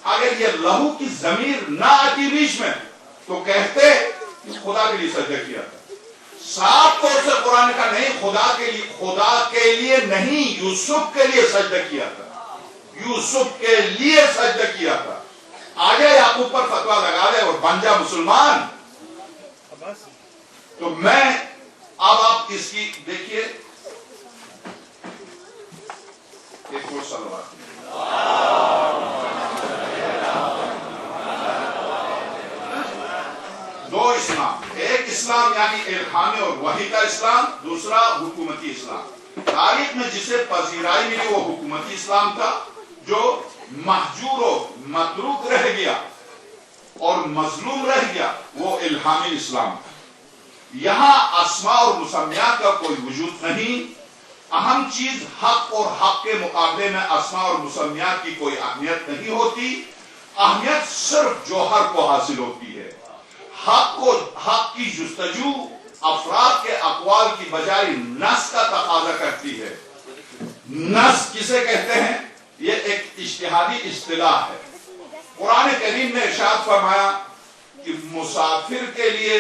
اگر یہ لہو کی ضمیر نہ آتی بیچ میں تو کہتے خدا کے لیے سجدہ کیا تھا. صاف طور سے قرآن کا نہیں، خدا کے لیے نہیں، یوسف کے لیے سجدہ کیا تھا، یوسف کے لیے سجدہ کیا تھا. آ جائے یعقوب پر فتویٰ لگا دے اور بن جا مسلمان. تو میں اب آپ اس کی دیکھیے ایک اور سلوات. دو اسلام، ایک اسلام یعنی الہامی اور وحی کا اسلام، دوسرا حکومتی اسلام. تاریخ میں جسے پذیرائی ملی وہ حکومتی اسلام تھا، جو محجور و متروک رہ گیا اور مظلوم رہ گیا وہ الہامی اسلام تھا. یہاں اسماء اور مسمیات کا کوئی وجود نہیں. اہم چیز حق اور حق کے مقابلے میں اسماء اور مسمیات کی کوئی اہمیت نہیں ہوتی. اہمیت صرف جوہر کو حاصل ہوتی ہے. حق کی جستجو افراد کے اقوال کی بجائے نص کا تقاضا کرتی ہے. نص کسے کہتے ہیں؟ یہ ایک اجتہادی اصطلاح ہے. قرآن کریم نے ارشاد فرمایا کہ مسافر کے لیے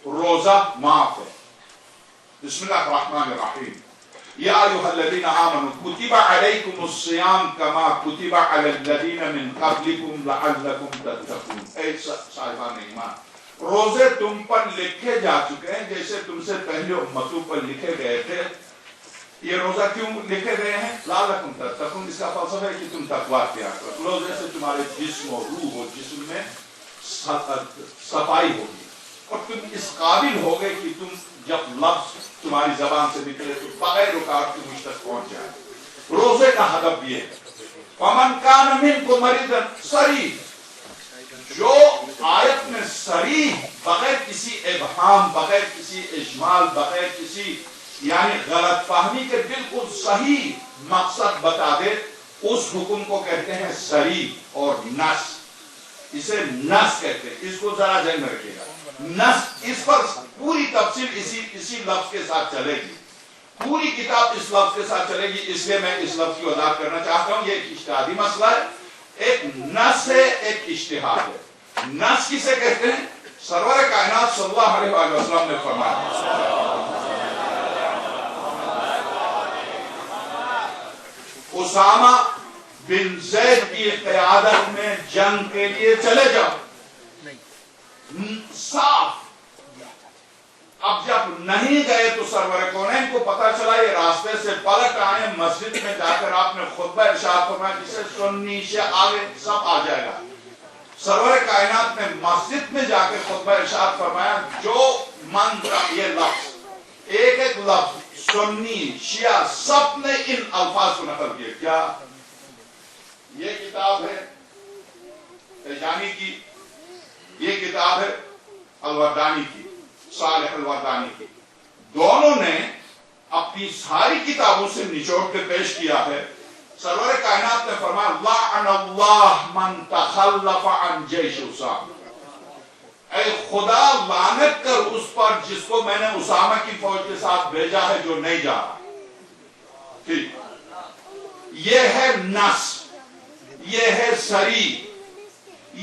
روزہ معاف ہے. بسم اللہ الرحمن الرحیم. یا ایھا الذین آمنوا کتب علیکم الصیام کما کتب علی الذین من قبلکم لعلکم تتقون. اے صاحبان ایمان، روزے تم پر لکھے جا چکے ہیں جیسے تم سے پہلے امتوں پر لکھے گئے تھے. یہ روزہ کیوں لکھے گئے ہیں؟ لعلکم تتقون. اس کا فلسفہ ہے کہ تم تقویٰ کیا کرو. روزے سے تمہارے جسم اور روح اور جسم میں صفائی ہوگی اور تم اس قابل ہوگے کہ تم جب لفظ تمہاری زبان سے نکلے تو بغیر رکاوٹ کے مجھ تک پہنچ جائے. روزے کا ہدف یہ ہے فمن کان منکم مریضا صریح، جو آیت میں صریح بغیر کسی ابہام، بغیر کسی اجمال، بغیر کسی یعنی غلط فہمی کے بالکل صحیح مقصد بتا دے، اس حکم کو کہتے ہیں صریح اور نص. اسے نص کہتے ہیں. اس کو ذرا ذہن میں رکھیے گا. نص، اس پر پوری تفصیل اسی لفظ کے ساتھ چلے گی. پوری کتاب اس لفظ کے ساتھ چلے گی. اس لیے میں اس لفظ کی وضاحت کرنا چاہتا ہوں. یہ ایک اجتہادی مسئلہ ہے. ایک نص ہے، ایک اجتہاد ہے. نص کسے کہتے ہیں؟ سرور کائنات صلی اللہ علیہ وآلہ وسلم نے فرمایا اسامہ بن زید کی قیادت میں جنگ کے لیے چلے جاؤ. صاف. اب جب نہیں گئے تو سرور کونین کو پتا چلا، یہ راستے سے پلٹ آئے. مسجد میں جا کر آپ نے خطبہ ارشاد فرمایا جسے سننی سے آگے سب آ جائے گا. سرور کائنات نے مسجد میں جا کے خطبہ ارشاد فرمایا جو منتر، یہ لفظ ایک ایک لفظ سنی شیعہ سب نے ان الفاظ کو نقل کیے. کیا یہ کتاب ہے تیجانی کی، یہ کتاب ہے الوردانی کی، صالح الوردانی کی. دونوں نے اپنی ساری کتابوں سے نچوڑ کے پیش کیا ہے. سرور کائنات نے فرمایا لعن اللہ من تخلف عن جیش اسامہ. اے خدا لعنت کر اس پر جس کو میں نے اسامہ کی فوج کے ساتھ بھیجا ہے جو نہیں جا رہا. ٹھیک، یہ ہے نص، یہ ہے صریح،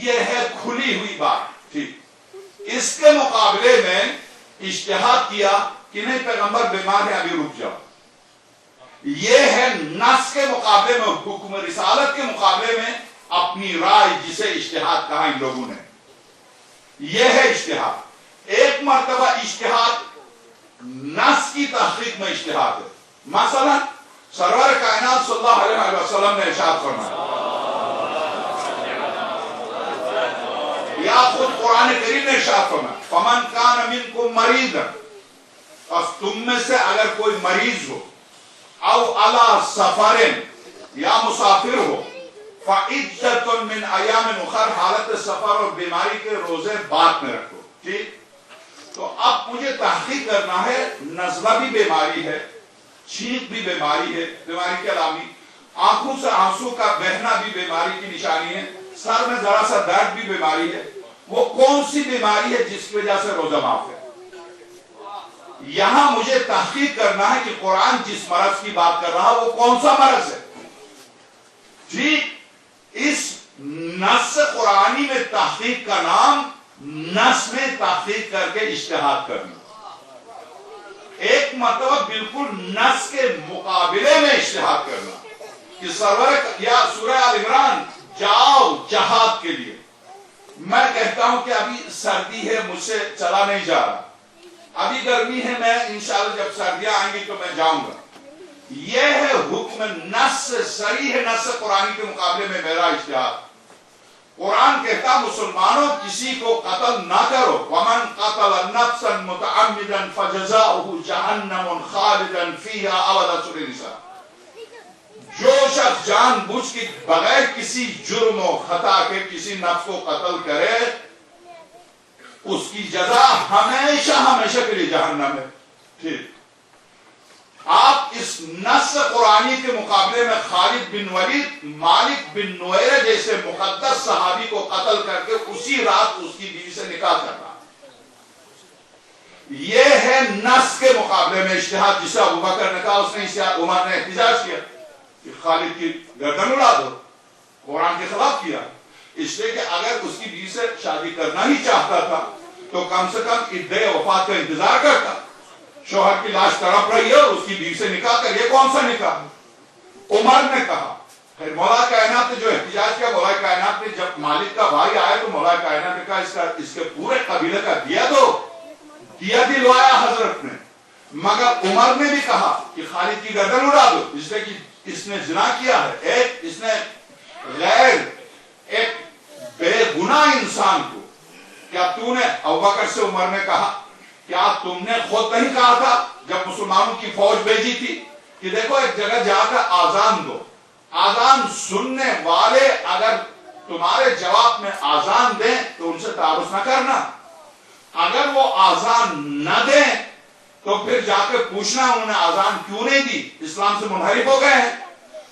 یہ ہے کھلی ہوئی بات. ٹھیک، اس کے مقابلے میں اجتہاد کیا کہ نہیں پیغمبر بیمار ہے ابھی رک جاؤ. یہ ہے نص کے مقابلے میں، حکم رسالت کے مقابلے میں اپنی رائے جسے اجتہاد کہا ان لوگوں نے. یہ ہے اجتہاد. ایک مرتبہ اجتہاد نص کی تحقیق میں اجتہاد ہے. مثلا سرور کائنات صلی اللہ علیہ وسلم نے ارشاد فرمایا، یا خود قرآن کریم نے ارشاد فرمایا فمن کان منکم مریضا، پس تم میں سے اگر کوئی مریض ہو، او علی سفر یا مسافر ہو، فعدۃ من ایام اخر، حالت سفر اور بیماری کے روزے بعد میں رکھو. ٹھیک، تو اب مجھے تحقیق کرنا ہے. نزلہ بھی بیماری ہے، چھینک بھی بیماری ہے، بیماری کے علامی، آنکھوں سے آنسو کا بہنا بھی بیماری کی نشانی ہے، سر میں ذرا سا درد بھی بیماری ہے. وہ کون سی بیماری ہے جس کی وجہ سے روزہ معاف ہے؟ یہاں مجھے تحقیق کرنا ہے کہ قرآن جس مرض کی بات کر رہا وہ کون سا مرض ہے. ٹھیک، اس نص قرآنی میں تحقیق کا نام نص میں تحقیق کر کے اجتہاد کرنا. ایک مرتبہ بالکل نص کے مقابلے میں اجتہاد کرنا کہ سرور یا سورہ آل عمران جاؤ جہاد کے لیے. میں کہتا ہوں کہ ابھی سردی ہے, مجھ سے چلا نہیں جا رہا, ابھی گرمی ہے, میں انشاءاللہ جب سردیاں آئیں گی تو میں جاؤں گا. یہ ہے حکم نص صریح نص قرآن کے مقابلے میں میرا اجتہاد. قرآن کہتا مسلمانوں کسی کو قتل نہ کرو. ومن قتل نفسا متعمدا فجزاؤہ جہنم خالدا فیہا ابدا. سورہ نساء. جو شخص جان بوجھ کے بغیر کسی جرم و خطا کے کسی نفس کو قتل کرے اس کی جزا ہمیشہ ہمیشہ کے لیے جہنم ہے. ٹھیک, آپ اس نص قرآنی کے مقابلے میں خالد بن ولید مالک بن نویرہ جیسے مقدس صحابی کو قتل کر کے اسی رات اس کی بیوی سے نکاح کرنا, یہ ہے نص کے مقابلے میں اجتہاد. جسے ابو بکر نے کہا, اس نے عمر نے احتجاج کیا کہ خالد کی گردن اڑا دو, قرآن کے خلاف کیا. اس لیے کہ اگر اس کی بیوی سے شادی کرنا ہی چاہتا تھا تو کم سے کم عدہ وفات کا انتظار کرتا. شوہر کی لاش تڑپ رہی ہے اور اس کی بیوی سے نکاح کر, یہ کون سا نکاح؟ عمر نے کہا. پھر مولا کائنات نے جو احتجاج کیا, مولا کائنات نے جب مالک کا بھائی آیا تو مولا کائنات نے کہا اس کے پورے قبیلے کا دیا دو. دیا دلوایا حضرت نے, مگر عمر نے بھی کہا کہ خالد کی گردن اڑا دو, اس لیے کہ اس نے زنا کیا ہے. ایک اس نے غیر ایک بے گناہ انسان کو, کیا تو نے ابوبکر سے عمر نے کہا کیا تم نے خود نہیں کہا تھا جب مسلمانوں کی فوج بھیجی تھی کہ دیکھو ایک جگہ جا کر آزان دو, آزان سننے والے اگر تمہارے جواب میں آزان دیں تو ان سے تعارف نہ کرنا, اگر وہ آزان نہ دیں تو پھر جا کے پوچھنا انہوں نے آزان کیوں نہیں دی, اسلام سے منحرف ہو گئے ہیں.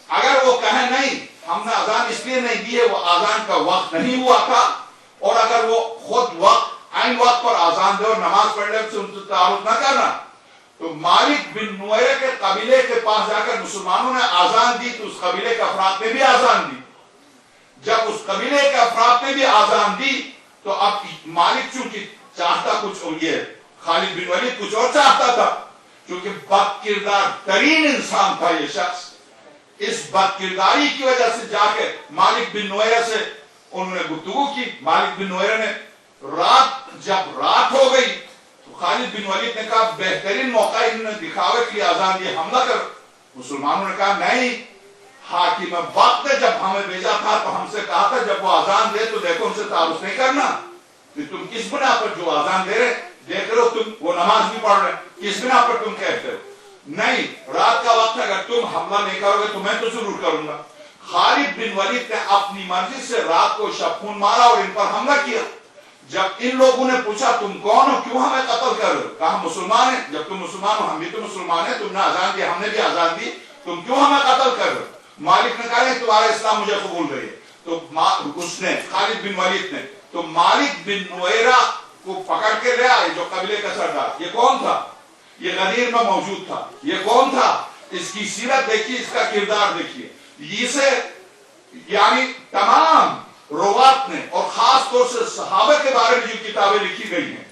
اگر وہ کہیں نہیں ہم نے آزان اس لیے نہیں دی ہے وہ آزان کا وقت نہیں ہوا تھا, اور اگر وہ خود وقت عین وقت پر آزان دے اور نماز پڑھنے سے ان سے تعارف نہ کرنا, تو مالک بن نویرہ کے قبیلے کے پاس جا کر مسلمانوں نے آزان دی تو اس قبیلے کے افراد نے بھی آزان دی. جب اس قبیلے کے افراد نے بھی آزان دی تو اب مالک چونکہ چاہتا کچھ اور, یہ خالد بن ولید کچھ اور چاہتا تھا, چونکہ بد کردار ترین انسان تھا یہ شخص. اس بد کرداری کی وجہ سے جا کے مالک بن نویرہ سے انہوں نے گفتگو کی. مالک بن نویرہ نے جب رات ہو گئی تو خالد بن ولید نے کہا بہترین موقع انہوں نے دکھاوے کے لیے آزان دی, حملہ کر. مسلمانوں نے کہا نہیں, حاکم وقت نے جب ہمیں بھیجا تھا تو ہم سے کہا تھا جب وہ آزان دے تو دیکھو ان سے تعارف نہیں کرنا, کہ تم کس بنا پر جو آزان دے رہے دیکھ رہے ہو, تم وہ نماز بھی پڑھ رہے, کس بنا پر تم کہتے ہو نہیں رات کا وقت ہے, اگر تم حملہ نہیں کرو گے تو میں تو ضرور کروں گا. خالد بن ولید نے اپنی مرضی سے رات کو شبخون مارا اور ان پر حملہ کیا. جب ان لوگوں نے پوچھا تم کون ہو, کیوں ہمیں قتل کر رہے ہو, کہا مسلمان ہیں. جب تم مسلمان ہو, ہم بھی تو مسلمان ہیں, تم نے آزان دی ہم نے بھی آزان دی, تم کیوں ہمیں قتل کر رہے ہو. مالک نے کہا تمہارا اسلام مجھے قبول نہیں ہے. تو اس نے خالد بن ولید نے تو مالک بن نویرہ کو پکڑ کے لے آئے, جو قبیلے کا سردار. یہ کون تھا, یہ غدیر میں موجود تھا. یہ کون تھا, اس کی سیرت دیکھیے, اس کا کردار دیکھیے. اسے یعنی تمام روات نے اور خاص طور سے صحابہ کے بارے میں جو کتابیں لکھی گئی ہیں,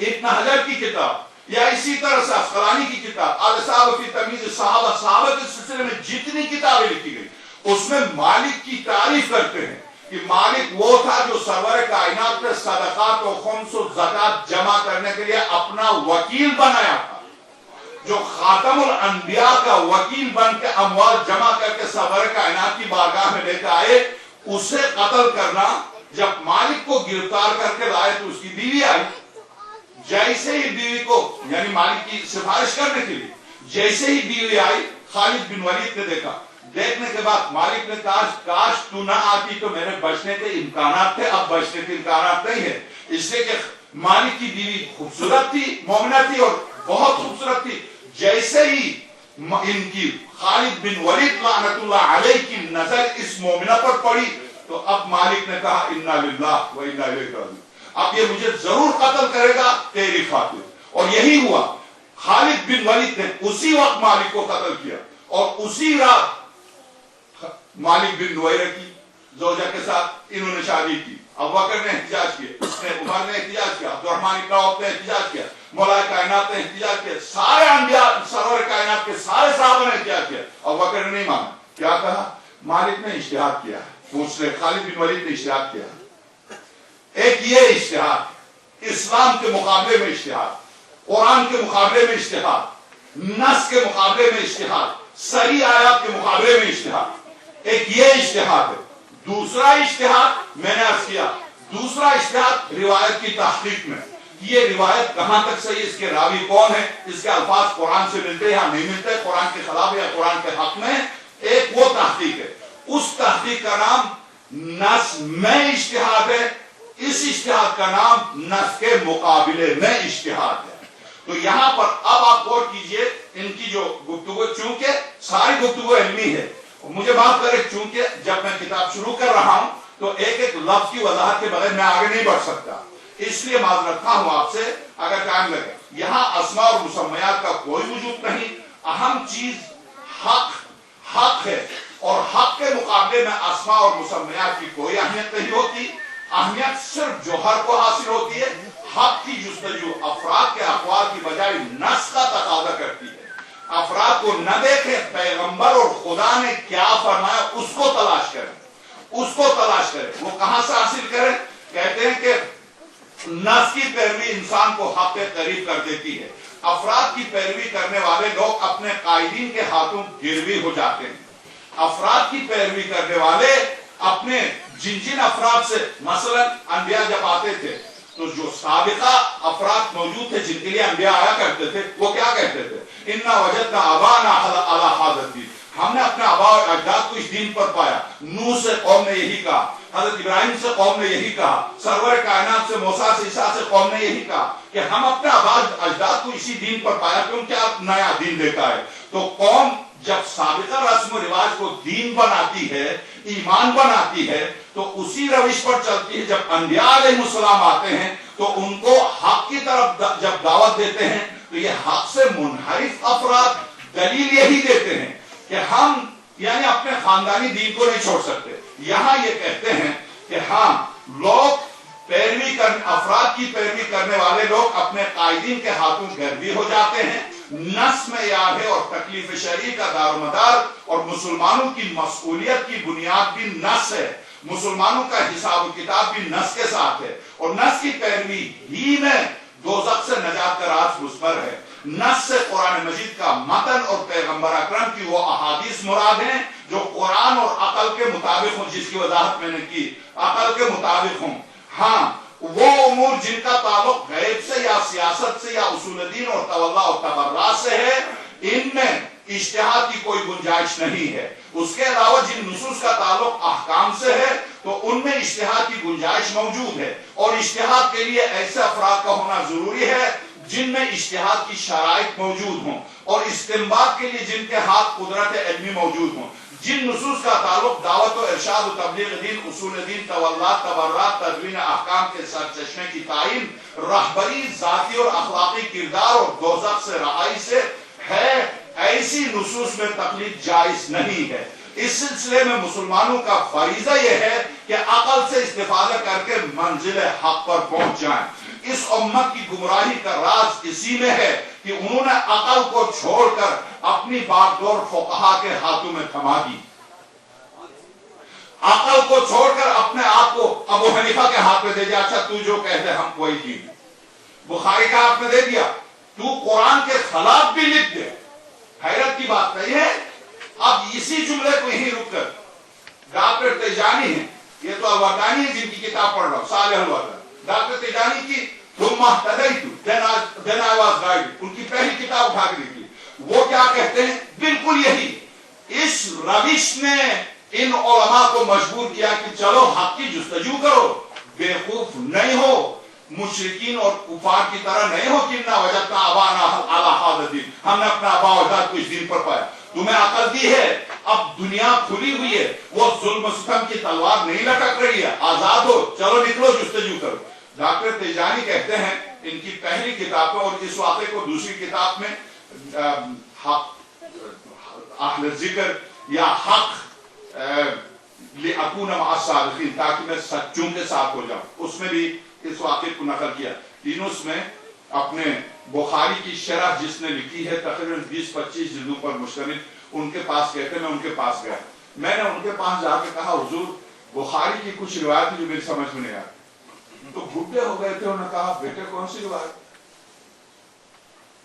ابن حجر کی کتاب یا اسی طرح سے عسقلانی کی کتاب الاصابہ فی تمیز صحابہ, صحابہ کے سلسلے میں جتنی کتابیں لکھی گئی اس میں مالک کی تعریف کرتے ہیں کہ مالک وہ تھا جو سرور کائنات پہ صدقات و خمس و زکات جمع کرنے کے لیے اپنا وکیل بنایا تھا, جو خاتم الانبیاء کا وکیل بن کے اموال جمع کر کے سرور کائنات کی بارگاہ میں لے کے آئے. اسے قتل کرنا, جب مالک کو گرفتار کر کے لائے تو اس کی بیوی آئی. جیسے ہی بیوی کو یعنی مالک کی سفارش کرنے کے لیے جیسے ہی بیوی آئی, خالد بن ولید نے دیکھا. دیکھنے کے بعد مالک نے کہا کاش تو نہ آتی تو میرے بچنے کے امکانات تھے, اب بچنے کے امکانات نہیں ہے. اس لیے کہ مالک کی بیوی خوبصورت تھی, مومنہ تھی اور بہت خوبصورت تھی. جیسے ہی ان کی خالد بن ولید لعنت اللہ علیہ کی نظر اس مومنہ پر پڑی تو اب مالک نے کہا انا للہ و انا الیہ راجعون, اب یہ مجھے ضرور قتل کرے گا تیری خاطر. اور یہی ہوا, خالد بن ولید نے اسی وقت مالک کو قتل کیا اور اسی رات مالک بن نویرہ کی زوجہ کے ساتھ انہوں نے شادی کی، ابو بکر نے احتجاج کیا، اس نے عمر نے احتجاج کیا، عبد الرحمن ابن عوف نے احتجاج کیا، مولا کائنات نے احتجاج کیا، سارے انبیاء سرور کائنات کے سارے صحابہ نے احتجاج کیا، ابو بکر نے نہیں مانا. کیا کہا؟ مالک نے اجتہاد کیا، دوسرے خالد بن ولید نے اجتہاد کیا. ایک یہ اجتہاد، اسلام کے مقابلے میں اجتہاد، قرآن کے مقابلے میں اجتہاد، نص کے مقابلے میں اجتہاد، صحیح آیات کے مقابلے میں اجتہاد. ایک یہ اجتہاد ہے. دوسرا اجتہاد میں نے عرض کیا، دوسرا اجتہاد روایت کی تحقیق میں. یہ روایت کہاں تک صحیح، اس کے راوی کون ہے، اس کے الفاظ قرآن سے ملتے یا نہیں ملتے، قرآن کے خلاف یا قرآن کے حق میں. ایک وہ تحقیق ہے، اس تحقیق کا نام نص میں اجتہاد ہے، اس اجتہاد کا نام نص کے مقابلے میں اجتہاد ہے. تو یہاں پر اب آپ غور کیجئے، ان کی جو گفتگو، چونکہ ساری گفتگو علمی ہے، مجھے معاف کرے چونکہ جب میں کتاب شروع کر رہا ہوں تو ایک ایک لفظ کی وضاحت کے بغیر میں آگے نہیں بڑھ سکتا، اس لیے معذرت خواہ ہوں آپ سے اگر ٹائم لگے. یہاں اسماء اور مسمیات کا کوئی وجود نہیں. اہم چیز حق ہے، اور حق کے مقابلے میں اسماء اور مسمیات کی کوئی اہمیت نہیں ہوتی. اہمیت صرف جوہر کو حاصل ہوتی ہے. حق کی جستجو افراد کے اقوال کی بجائے نص کا تقاضا کرتی ہے. افراد کو نہ دیکھیں، پیغمبر اور خدا نے کیا فرمایا اس کو تلاش کریں، اس کو تلاش کریں. وہ کہاں سے حاصل کریں؟ کہتے ہیں کہ نص کی پیروی انسان کو حق کے قریب کر دیتی ہے. افراد کی پیروی کرنے والے لوگ اپنے قائدین کے ہاتھوں گروی ہو جاتے ہیں. افراد کی پیروی کرنے والے اپنے جن افراد سے، مثلا انبیاء جب آتے تھے تو جو سابقہ افراد موجود تھے جن کے لیے انبیاء آیا کرتے تھے، وہ کیا کہتے تھے؟ اِنَّا وَجَدْنَا آبَانَا عَلَىٰ حَاذَا، ہم نے اپنے آباء و اجداد کو اس دین پر پایا. نوح سے قوم نے یہی کہا، حضرت ابراہیم سے قوم نے یہی کہا، سرور کائنات سے موسیٰ سے عیسیٰ سے قوم نے یہی کہا کہ ہم اپنے آباء و اجداد کو اسی دین پر پایا، کیوں کیا نیا دین دیتا ہے. تو قوم جب سابقہ رسم و رواج کو دین بناتی ہے، ایمان بناتی ہے، تو اسی روش پر چلتی ہے. جب انبیاء علیہ السلام آتے ہیں تو ان کو حق کی طرف جب دعوت دیتے ہیں تو یہ حق سے منحرف افراد دلیل یہی دیتے ہیں کہ ہم یعنی اپنے خاندانی دین کو نہیں چھوڑ سکتے. یہاں یہ کہتے ہیں کہ ہاں لوگ افراد کی پیروی کرنے والے لوگ اپنے قائدین کے ہاتھوں گروی ہو جاتے ہیں. نص معیار ہے اور تکلیف شرعی کا دار و مدار، اور مسلمانوں کی مسئولیت کی بنیاد بھی نص ہے. مسلمانوں کا حساب و کتاب بھی نص کے ساتھ ہے، اور نص کی پیروی ہی میں دوزخ سے نجات کا راز مسمر ہے. نص سے قرآن مجید کا متن اور پیغمبر اکرم کی وہ احادیث مراد ہیں جو قرآن اور عقل کے مطابق ہوں، جس کی وضاحت میں نے کی، عقل کے مطابق ہوں. ہاں وہ امور جن کا تعلق غیب سے یا سیاست سے یا اصول دین اور تولا و تبرع سے ہے، ان میں اجتہاد کی کوئی گنجائش نہیں ہے. اس کے علاوہ جن نصوص کا تعلق احکام سے ہے تو ان میں اجتہاد کی گنجائش موجود ہے، اور اجتہاد کے لیے ایسے افراد کا ہونا ضروری ہے جن میں اجتہاد کی شرائط موجود ہوں، اور استنباط کے لیے جن کے ہاتھ قدرت علمی موجود ہوں. جن نصوص کا تعلق دعوت و ارشاد و تبلیغ دین، اصول دین، تولات، تبرات، تدوین احکام کے سرچشمے کی تعین، رہبری، ذاتی اور اخلاقی کردار اور دوزخ سے رہائی سے ہے، ایسی نصوص میں تقلید جائز نہیں ہے. اس سلسلے میں مسلمانوں کا فریضہ یہ ہے کہ عقل سے استفادہ کر کے منزل حق پر پہنچ جائیں. اس امت کی گمراہی کا راز اسی میں ہے کہ انہوں نے عقل کو چھوڑ کر اپنی باغ دور فقہا کے ہاتھوں میں تھما دی. عقل کو چھوڑ کر اپنے آپ کو ابو حنیفہ کے ہاتھ میں دے دیا. اچھا تو جو کہہ دے ہم وہی دین. بخاری کا ہاتھ میں دے دیا، تو قرآن کے خلاف بھی لکھ دے. حیرت کی بات نہیں ہے. اب اسی جملے کو یہیں رک کر ڈاکٹر تیجانی ہیں، یہ تو الوردانی ہے جن کی کتاب پڑھ رہا ہوں، صالح الوردانی، ڈاکٹر تیجانی کی ثم اهتديت then I was guided، ان کی پہلی کتاب اٹھا کے دیکھی. وہ کیا کہتے ہیں؟ بالکل یہی. اس روش نے ان علماء کو مجبور کیا کہ چلو حق کی جستجو کرو، بیوقوف نہیں ہو، مشرکین اور کفار کی طرح نہیں ہو کہ اِنَّا وَجَدْنَا آبَانَا عَلَىٰ هَٰذَا الدِّينِ، ہم نے اپنا آباء و اجداد کو اس دین پر پایا. تمہیں عقل دی ہے، اب دنیا کھلی ہوئی ہے، وہ ظلم و ستم کی تلوار نہیں لٹک رہی ہے، آزاد ہو، چلو نکلو جستجو کرو. ڈاکٹر تیجانی کہتے ہیں ان کی پہلی کتاب میں، اور اس واقعے کو دوسری کتاب میں اہل ذکر یا حق لِأَكُونَ مَعَ الصَّادِقِينَ، تاکہ میں سچوں کے ساتھ ہو جاؤں. اس میں بھی اس واقعے کو نقل کیا. تینوس میں اپنے بخاری کی شرح جس نے لکھی ہے تقریباً 20-25 جلدوں پر مشتمل، ان کے پاس گئے تھے. میں ان کے پاس گیا. میں نے ان کے پاس جا کے کہا حضور بخاری کی کچھ روایت جو میری سمجھ میں نہیں آئی. تو بھٹے ہو گئے تھے. انہوں نے کہا بیٹے کون سی روایت؟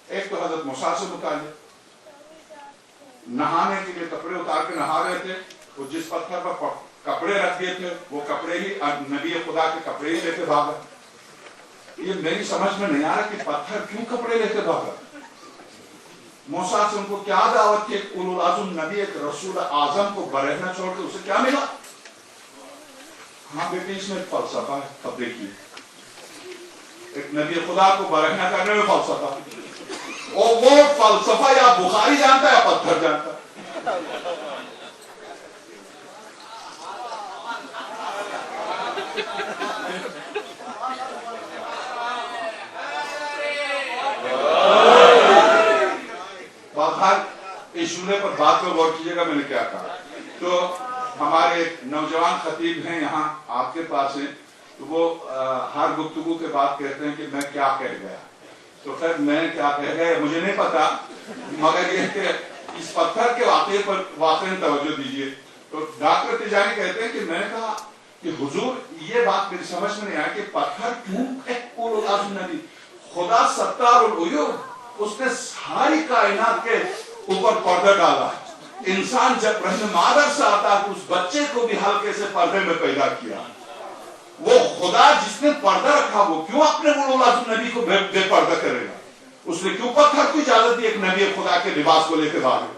ایک تو حضرت موسیٰ سے متعلق نہانے کے لیے کپڑے اتار کے نہا رہے تھے، وہ جس پتھر پر کپڑے رکھ دیے تھے وہ کپڑے ہی نبی خدا کے کپڑے ہی لے کے بھاگا. یہ میری سمجھ میں نہیں آ رہا کہ پتھر کیوں کپڑے لے کے بھاگا. موسیٰ سے ان کو کیا دعوت کی؟ اولو العزم نبی ایک رسول اعظم کو برہنہ چھوڑ کے اسے کیا ملا؟ ہاں بیٹے اس میں ایک فلسفہ ہے کپڑے کی. ایک نبی خدا کو برہنہ کرنے میں فلسفہ، اور وہ فلسفہ یا بخاری جانتا ہے یا پتھر جانتا ہے. اس جملے پر بات کو غور کیجئے گا میں نے کیا کہا. تو ہمارے نوجوان خطیب ہیں یہاں آپ کے پاس ہیں، تو وہ ہر گفتگو کے بعد کہتے ہیں کہ میں کیا کہہ گیا. تو خیر میں کیا کہہ گیا مجھے نہیں پتا، مگر یہ کہ اس پتھر کے واقعے پر واقعی توجہ دیجئے. تو ڈاکٹر تجانی کہتے ہیں کہ میں نے کہا کہ حضور یہ بات میری سمجھ میں نہیں آیا کہ پتھر کیوں ایک اولو العزم نبی؟ خدا ستار العیوب، اس نے ساری کائنات کے اوپر پردہ ڈالا. انسان جب رحم مادر سے آتا ہے تو اس بچے کو بھی ہلکے سے پردے میں پیدا کیا. وہ خدا جس نے پردہ رکھا وہ کیوں اپنے اولو العزم نبی کو بے پردہ کرے گا؟ اس نے کیوں پتھر کو اجازت دی ایک نبی خدا کے لباس کو لے کے بھاگے؟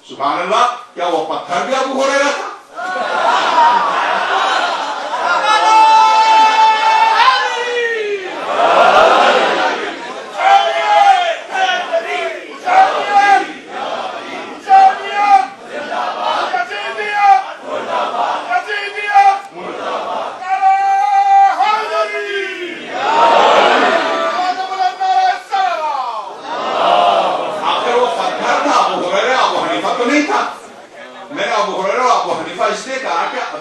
سبحان اللہ. کیا وہ پتھر بھی ابو ہریرہ تھا؟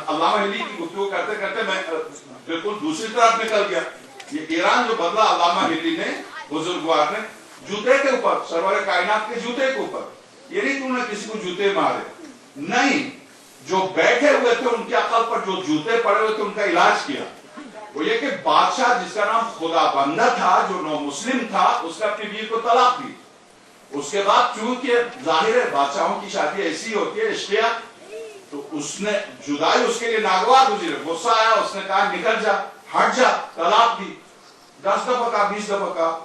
علامہ ہلی کی گفتگو کرتے کرتے میں بالکل دوسری طرف نکل گیا. یہ ایران جو بدلا علامہ ہلی نے بزرگوار نے جوتے کے اوپر، سرور کائنات کے جوتے کے اوپر. یہ نہیں کہ انہوں نے کسی کو جوتے مارے، نہیں، جو بیٹھے ہوئے تھے ان کی عقل پر جو جوتے پڑے ہوئے تھے ان کا علاج کیا. وہ یہ کہ بادشاہ جس کا نام خدا بندہ تھا جو نو مسلم تھا اس نے اپنی بیوی کو طلاق دی. اس کے بعد چونکہ ظاہر ہے بادشاہوں کی شادی ایسی ہوتی ہے اشتیا، تو اس نے جدائی اس کے لیے ناگوار گزری. غصہ آیا، اس نے کہا نکل جا، ہٹ جا، طلاق دی. 10 دفعہ کہا، 20 دفعہ کہا.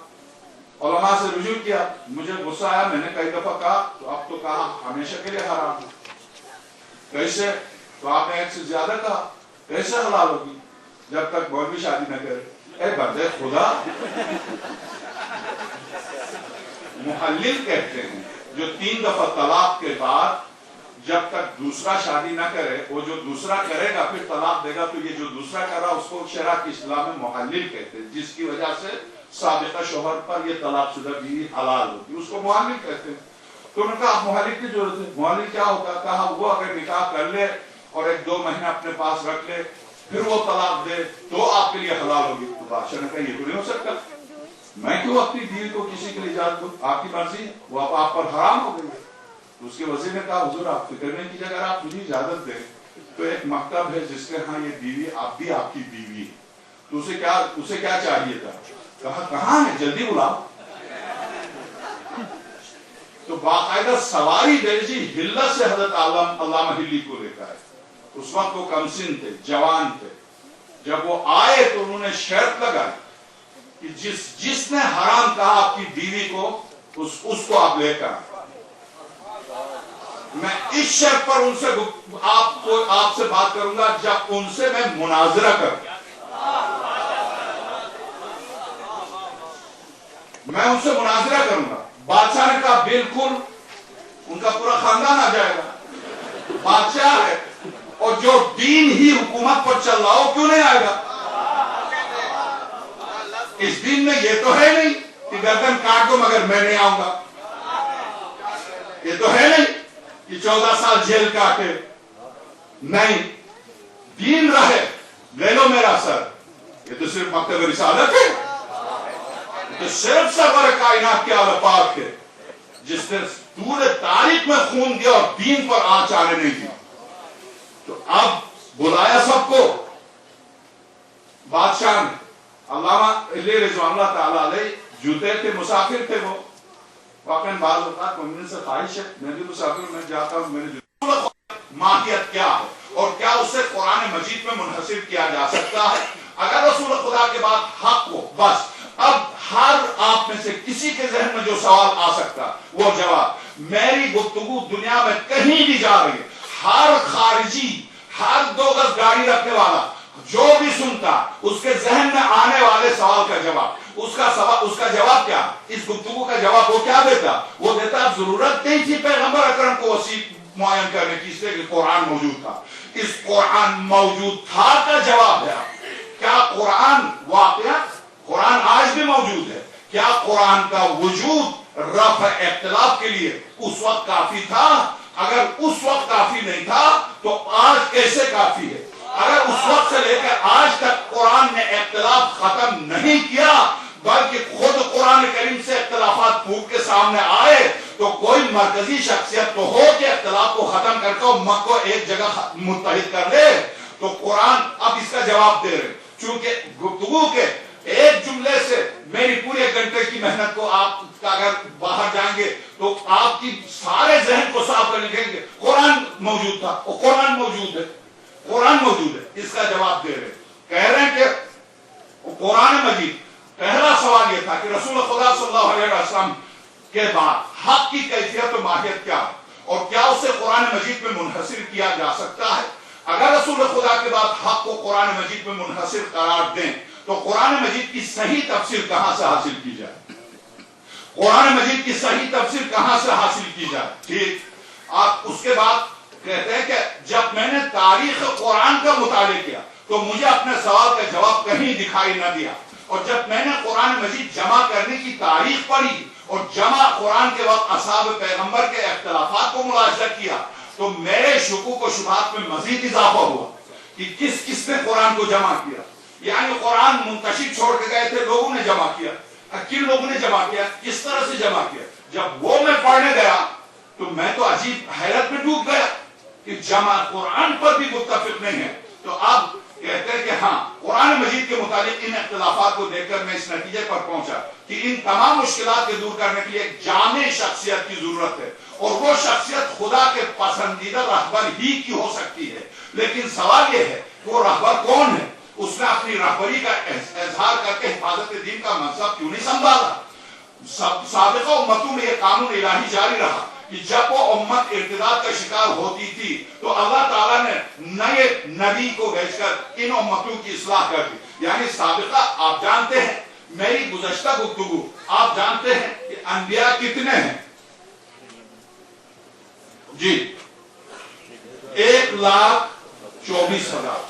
علماء سے رجوع کیا، مجھے غصہ آیا، میں نے کئی دفعہ کہا، تو اب تو کہا ہمیشہ کے لیے حرام ہے. کیسے؟ تو آپ نے ایک سے زیادہ کہا، کیسے حلال ہوگی جب تک مولوی شادی نہ کرے؟ اے بندے خدا، محلل کہتے ہیں جو 3 دفعہ طلاق کے بعد جب تک دوسرا شادی نہ کرے، وہ جو دوسرا کرے گا پھر طلاق دے گا، تو یہ جو دوسرا کر رہا اس کو شرع کی اصطلاح میں محلل کہتے ہیں، جس کی وجہ سے سابقہ شوہر پر یہ طلاق شدہ بیوی حلال ہوتی، اس کو محلل کہتے ہیں. تو انہوں نے کہا آپ محلل کی ضرورت ہے. محلل کیا ہوتا ہے؟ کہا وہ اگر نکاح کر لے اور 1-2 مہینے اپنے پاس رکھ لے پھر وہ طلاق دے تو آپ کے لیے حلال ہوگی. تو بادشاہ نے کہا یہ تو نہیں ہو سکتا، میں کیوں اپنی بیوی کو کسی کے لیے اجازت دوں؟ آپ کی مرضی، وہ آپ پر حرام ہو گئی. اس کے وزیر نے کہا حضور آپ فکر نہیں کیجیے، اگر آپ مجھے اجازت دیں تو ایک مکتب ہے جس کے ہاں یہ بیوی آپ بھی آپ کی بیوی ہے. تو اسے کیا چاہیے تھا؟ کہا کہاں ہے، جلدی بلاؤ. تو باقاعدہ سواری بھیجی ہلت سے حضرت علامہ ہلی کو لے کر. اس وقت وہ کم سن تھے، جوان تھے. جب وہ آئے تو انہوں نے شرط لگائی کہ جس نے حرام کہا آپ کی بیوی کو اس کو آپ لے کر. میں اس شرط پر ان سے آپ سے بات کروں گا جب ان سے میں مناظرہ کروں. میں ان سے مناظرہ کروں گا. بادشاہ نے کہا بالکل، ان کا پورا خاندان آ جائے گا. بادشاہ ہے اور جو دین ہی حکومت پر چل رہا ہو کیوں نہیں آئے گا؟ اس دین میں یہ تو ہے نہیں کہ گردن کاٹ دو مگر میں نہیں آؤں گا. یہ تو ہے نہیں کہ 14 سال جیل کاٹے. نہیں دین رہے لے لو میرا سر، یہ تو صرف مکتب رسالت ہے، یہ تو صرف سرور کائنات کے اعلی پاک ہے جس نے پورے تاریخ میں خون دیا اور دین پر آنچ آنے نہیں دی۔ تو اب بلایا سب کو بادشاہ نے، علامہ علیہ رضوان اللہ تعالیٰ علیہ جوتے تھے، مسافر تھے وہ، واقعاً بعض اوقات ممکن سے خواہش ہے میں بھی مسافر میں جاتا ہوں، میرے ماہیت کیا ہے اور کیا اسے قرآن مجید میں منحصر کیا جا سکتا ہے؟ اگر رسول خدا کے بعد حق کو، بس اب ہر آپ میں سے کسی کے ذہن میں جو سوال آ سکتا وہ جواب، میری گفتگو دنیا میں کہیں بھی جا رہی ہے، ہر خارجی، ہر 2 گز گاڑی رکھنے والا جو بھی سنتا اس کے ذہن میں آنے والے سوال کا جواب، اس کا جواب کیا، اس گفتگو کا جواب وہ کیا دیتا؟ وہ دیتا ضرورت نہیں تھی پیغمبر اکرم کو وسیع معین کرنے کی، اس لیے کہ قرآن موجود تھا۔ اس قرآن موجود تھا کا جواب ہے کیا قرآن واقعہ، قرآن آج بھی موجود ہے، کیا قرآن کا وجود رفع اختلاف کے لیے اس وقت کافی تھا؟ اگر اس وقت کافی نہیں تھا تو آج کیسے کافی ہے؟ اگر اس وقت سے لے کر آج تک قرآن نے اختلاف ختم نہیں کیا بلکہ خود قرآن کریم سے اختلافات پھونک کے سامنے آئے، تو کوئی مرکزی شخصیت تو ہو کہ اختلاف کو ختم کر کے امت کو ایک جگہ متحد کر دے۔ تو قرآن اب اس کا جواب دے رہے، چونکہ گفتگو کے ایک جملے سے میری پورے گھنٹے کی محنت کو آپ اگر باہر جائیں گے تو آپ کی سارے ذہن کو صاف کرنے لگیں گے، قرآن موجود تھا، وہ قرآن موجود ہے، قرآن موجود ہے، اس کا جواب دے رہے، کہہ رہے ہیں کہ قرآن مجید، پہلا سوال یہ تھا کہ رسول خدا صلی اللہ علیہ وسلم کے بعد حق کی کیفیت و ماہیت کیا ہے اور کیا اسے قرآن مجید میں منحصر کیا جا سکتا ہے؟ اگر رسول خدا کے بعد حق کو قرآن مجید میں منحصر قرار دیں تو قرآن مجید کی صحیح تفسیر کہاں سے حاصل کی جائے؟ قرآن مجید کی صحیح تفسیر کہاں سے حاصل کی جائے؟ ٹھیک، آپ اس کے بعد کہتے ہیں کہ جب میں نے تاریخ قرآن کا مطالعہ کیا تو مجھے اپنے سوال کا جواب کہیں دکھائی نہ دیا، اور جب میں نے قرآن مجید جمع کرنے کی تاریخ پڑھی اور جمع قرآن کے وقت اصحاب پیغمبر کے اختلافات کو ملاحظہ کیا تو میرے شکوک و شبہات میں مزید اضافہ ہوا کہ کس کس نے قرآن کو جمع کیا، یعنی قرآن منتشر چھوڑ کے گئے تھے، لوگوں نے جمع کیا، کن لوگوں نے جمع کیا، کس طرح سے جمع کیا؟ جب وہ میں پڑھنے گیا تو میں تو عجیب حیرت میں ڈوب گیا کہ جمع قرآن پر بھی متفق نہیں ہے۔ تو اب کہتے ہیں کہ ہاں قرآن مجید کے متعلق ان اختلافات کو دیکھ کر میں اس نتیجے پر پہنچا کہ ان تمام مشکلات کے دور کرنے کے لیے ایک جامع شخصیت کی ضرورت ہے، اور وہ شخصیت خدا کے پسندیدہ رہبر ہی کی ہو سکتی ہے، لیکن سوال یہ ہے کہ وہ رہبر کون ہے؟ اس نے اپنی رہبری کا اظہار کر کے حفاظت دین کا منصب کیوں نہیں سنبھالا؟ سابقہ امتوں میں یہ قانون الہی جاری رہا کہ جب وہ امت ارتداد کا شکار ہوتی تھی تو اللہ تعالیٰ نے نئے نبی کو بھیج کر ان امتوں کی اصلاح کر دی۔ یعنی سابقہ آپ جانتے ہیں، میری گزشتہ گفتگو آپ جانتے ہیں کہ انبیاء کتنے ہیں؟ جی 1,24,000۔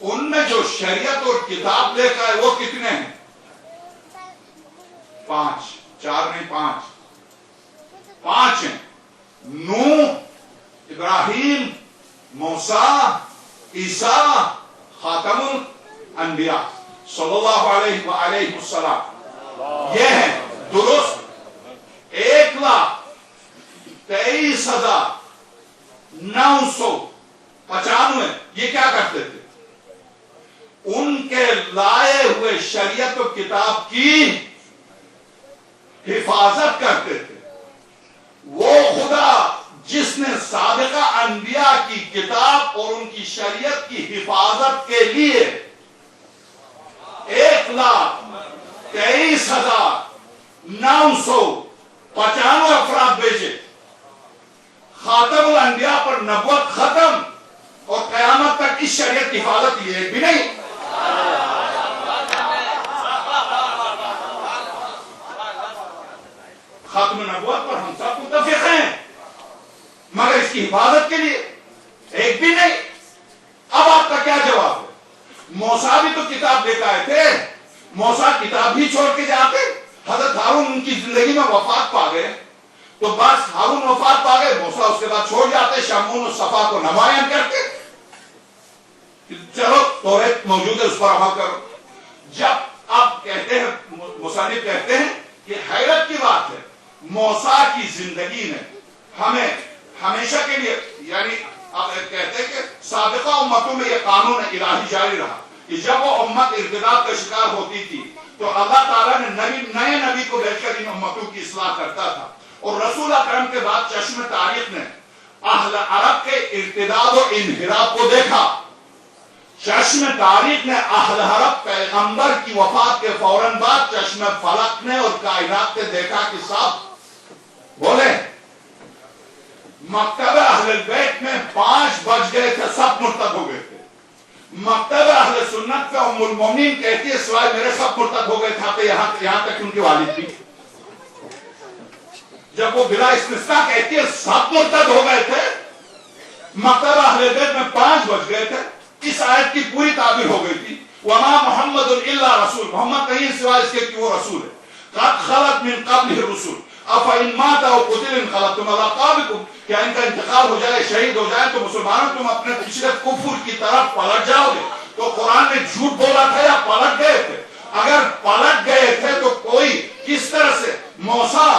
ان میں جو شریعت اور کتاب لے کر وہ کتنے ہیں؟ 5، 4 نہیں 5 ہیں۔ نوح، ابراہیم، موسیٰ، عیسیٰ، خاتم الانبیاء صلی اللہ علیہ وآلہ وسلم، یہ ہیں درست 1,23,995۔ یہ کیا کرتے تھے؟ ان کے لائے ہوئے شریعت و کتاب کی حفاظت کرتے تھے۔ وہ خدا جس نے سابقہ انبیاء کی کتاب اور ان کی شریعت کی حفاظت کے لیے 1,23,995 افراد بھیجے، خاتم الانبیاء پر نبوت ختم اور قیامت تک اس شریعت کی حفاظت کی ایک بھی نہیں۔ ختم نبوت پر ہم سب متفق ہیں، مگر اس کی حفاظت کے لیے ایک بھی نہیں۔ اب آپ کا کیا جواب ہے؟ موسیٰ بھی تو کتاب لے کے آئے تھے، موسیٰ کتاب ہی چھوڑ کے جاتے، حضرت ہارون ان کی زندگی میں وفات پا گئے تو بس ہارون وفات پا گئے، موسیٰ اس کے بعد چھوڑ جاتے، شمعون و صفا کو نمایاں کرتے۔ چلو توریت موجود ہے اس پر عمل کرو. جب آپ کہتے ہیں مصنف کہتے ہیں کہ حیرت کی بات ہے موسیٰ کی زندگی نے ہمیں ہمیشہ کے لیے یعنی آپ کہتے ہیں کہ سابقہ امتوں میں یہ قانون الہی جاری رہا کہ جب وہ امت ارتداد کا شکار ہوتی تھی تو اللہ تعالیٰ نے نئے نبی کو بھیج کر ان امتوں کی اصلاح کرتا تھا. اور رسول اکرم کے بعد چشم تاریخ نے اہل عرب کے ارتداد و انحراف کو دیکھا. چشم تاریخ نے اہل عرب پیغمبر کی وفات کے فوراً بعد چشم فلک نے اور کائنات نے دیکھا کہ صاحب بولے مکتب اہل بیت میں 5 بج گئے تھے, سب مرتد ہو گئے تھے. مکتب اہل سنت پہ ام المومنین کہتی ہے سوائے میرے سب مرتد ہو گئے تھے یہاں تک ان کے والد بھی. جب وہ بلا استثناء کہتی ہے سب مرتد ہو گئے تھے, مکتب اہل بیت میں 5 بج گئے تھے, اس آیت کی پوری تعبیر ہو گئی تھی. وما محمد الا رسول, محمد نہیں سوائے اس کے کہ وہ رسول ہے. قد خلت من قبلہ الرسل افإن مات او قتل انقلبتم على اعقابکم, کیا ان کا انتقال ہو جائے شہید ہو جائے تو مسلمانوں تم اپنے پچھلے کفر کی طرف پلٹ جاؤ گے. تو قرآن نے جھوٹ بولا تھا یا پلٹ گئے تھے؟ اگر پلٹ گئے تھے تو کوئی کس طرح سے موسیٰ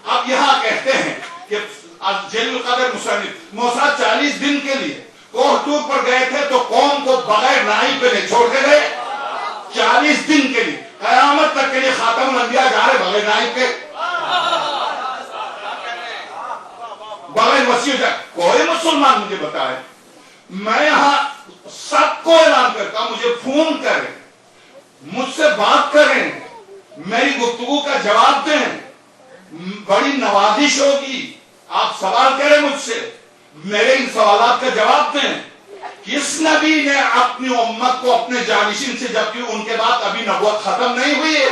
اب یہاں کہتے ہیں کہ جلیل القدر مصنف موسیٰ 40 دن کے لیے کوہ طور پر گئے تھے تو قوم کو بغیر نائی پہ نہیں چھوڑ کے گئے. 40 دن کے لیے قیامت تک کے لیے خاتم الانبیاء جا رہے بغیر نائی پہ, بغیر وسیع جائے. کوئی مسلمان مجھے بتائے, میں یہاں سب کو اعلان کرتا ہوں مجھے فون کریں, مجھ سے بات کریں, میری گفتگو کا جواب دیں, بڑی نوازش ہوگی. آپ سوال کریں مجھ سے, میرے ان سوالات کا جواب دیں. کس نبی نے اپنی امت کو اپنے جانشین سے, جبکہ ان کے بعد ابھی نبوت ختم نہیں ہوئی ہے,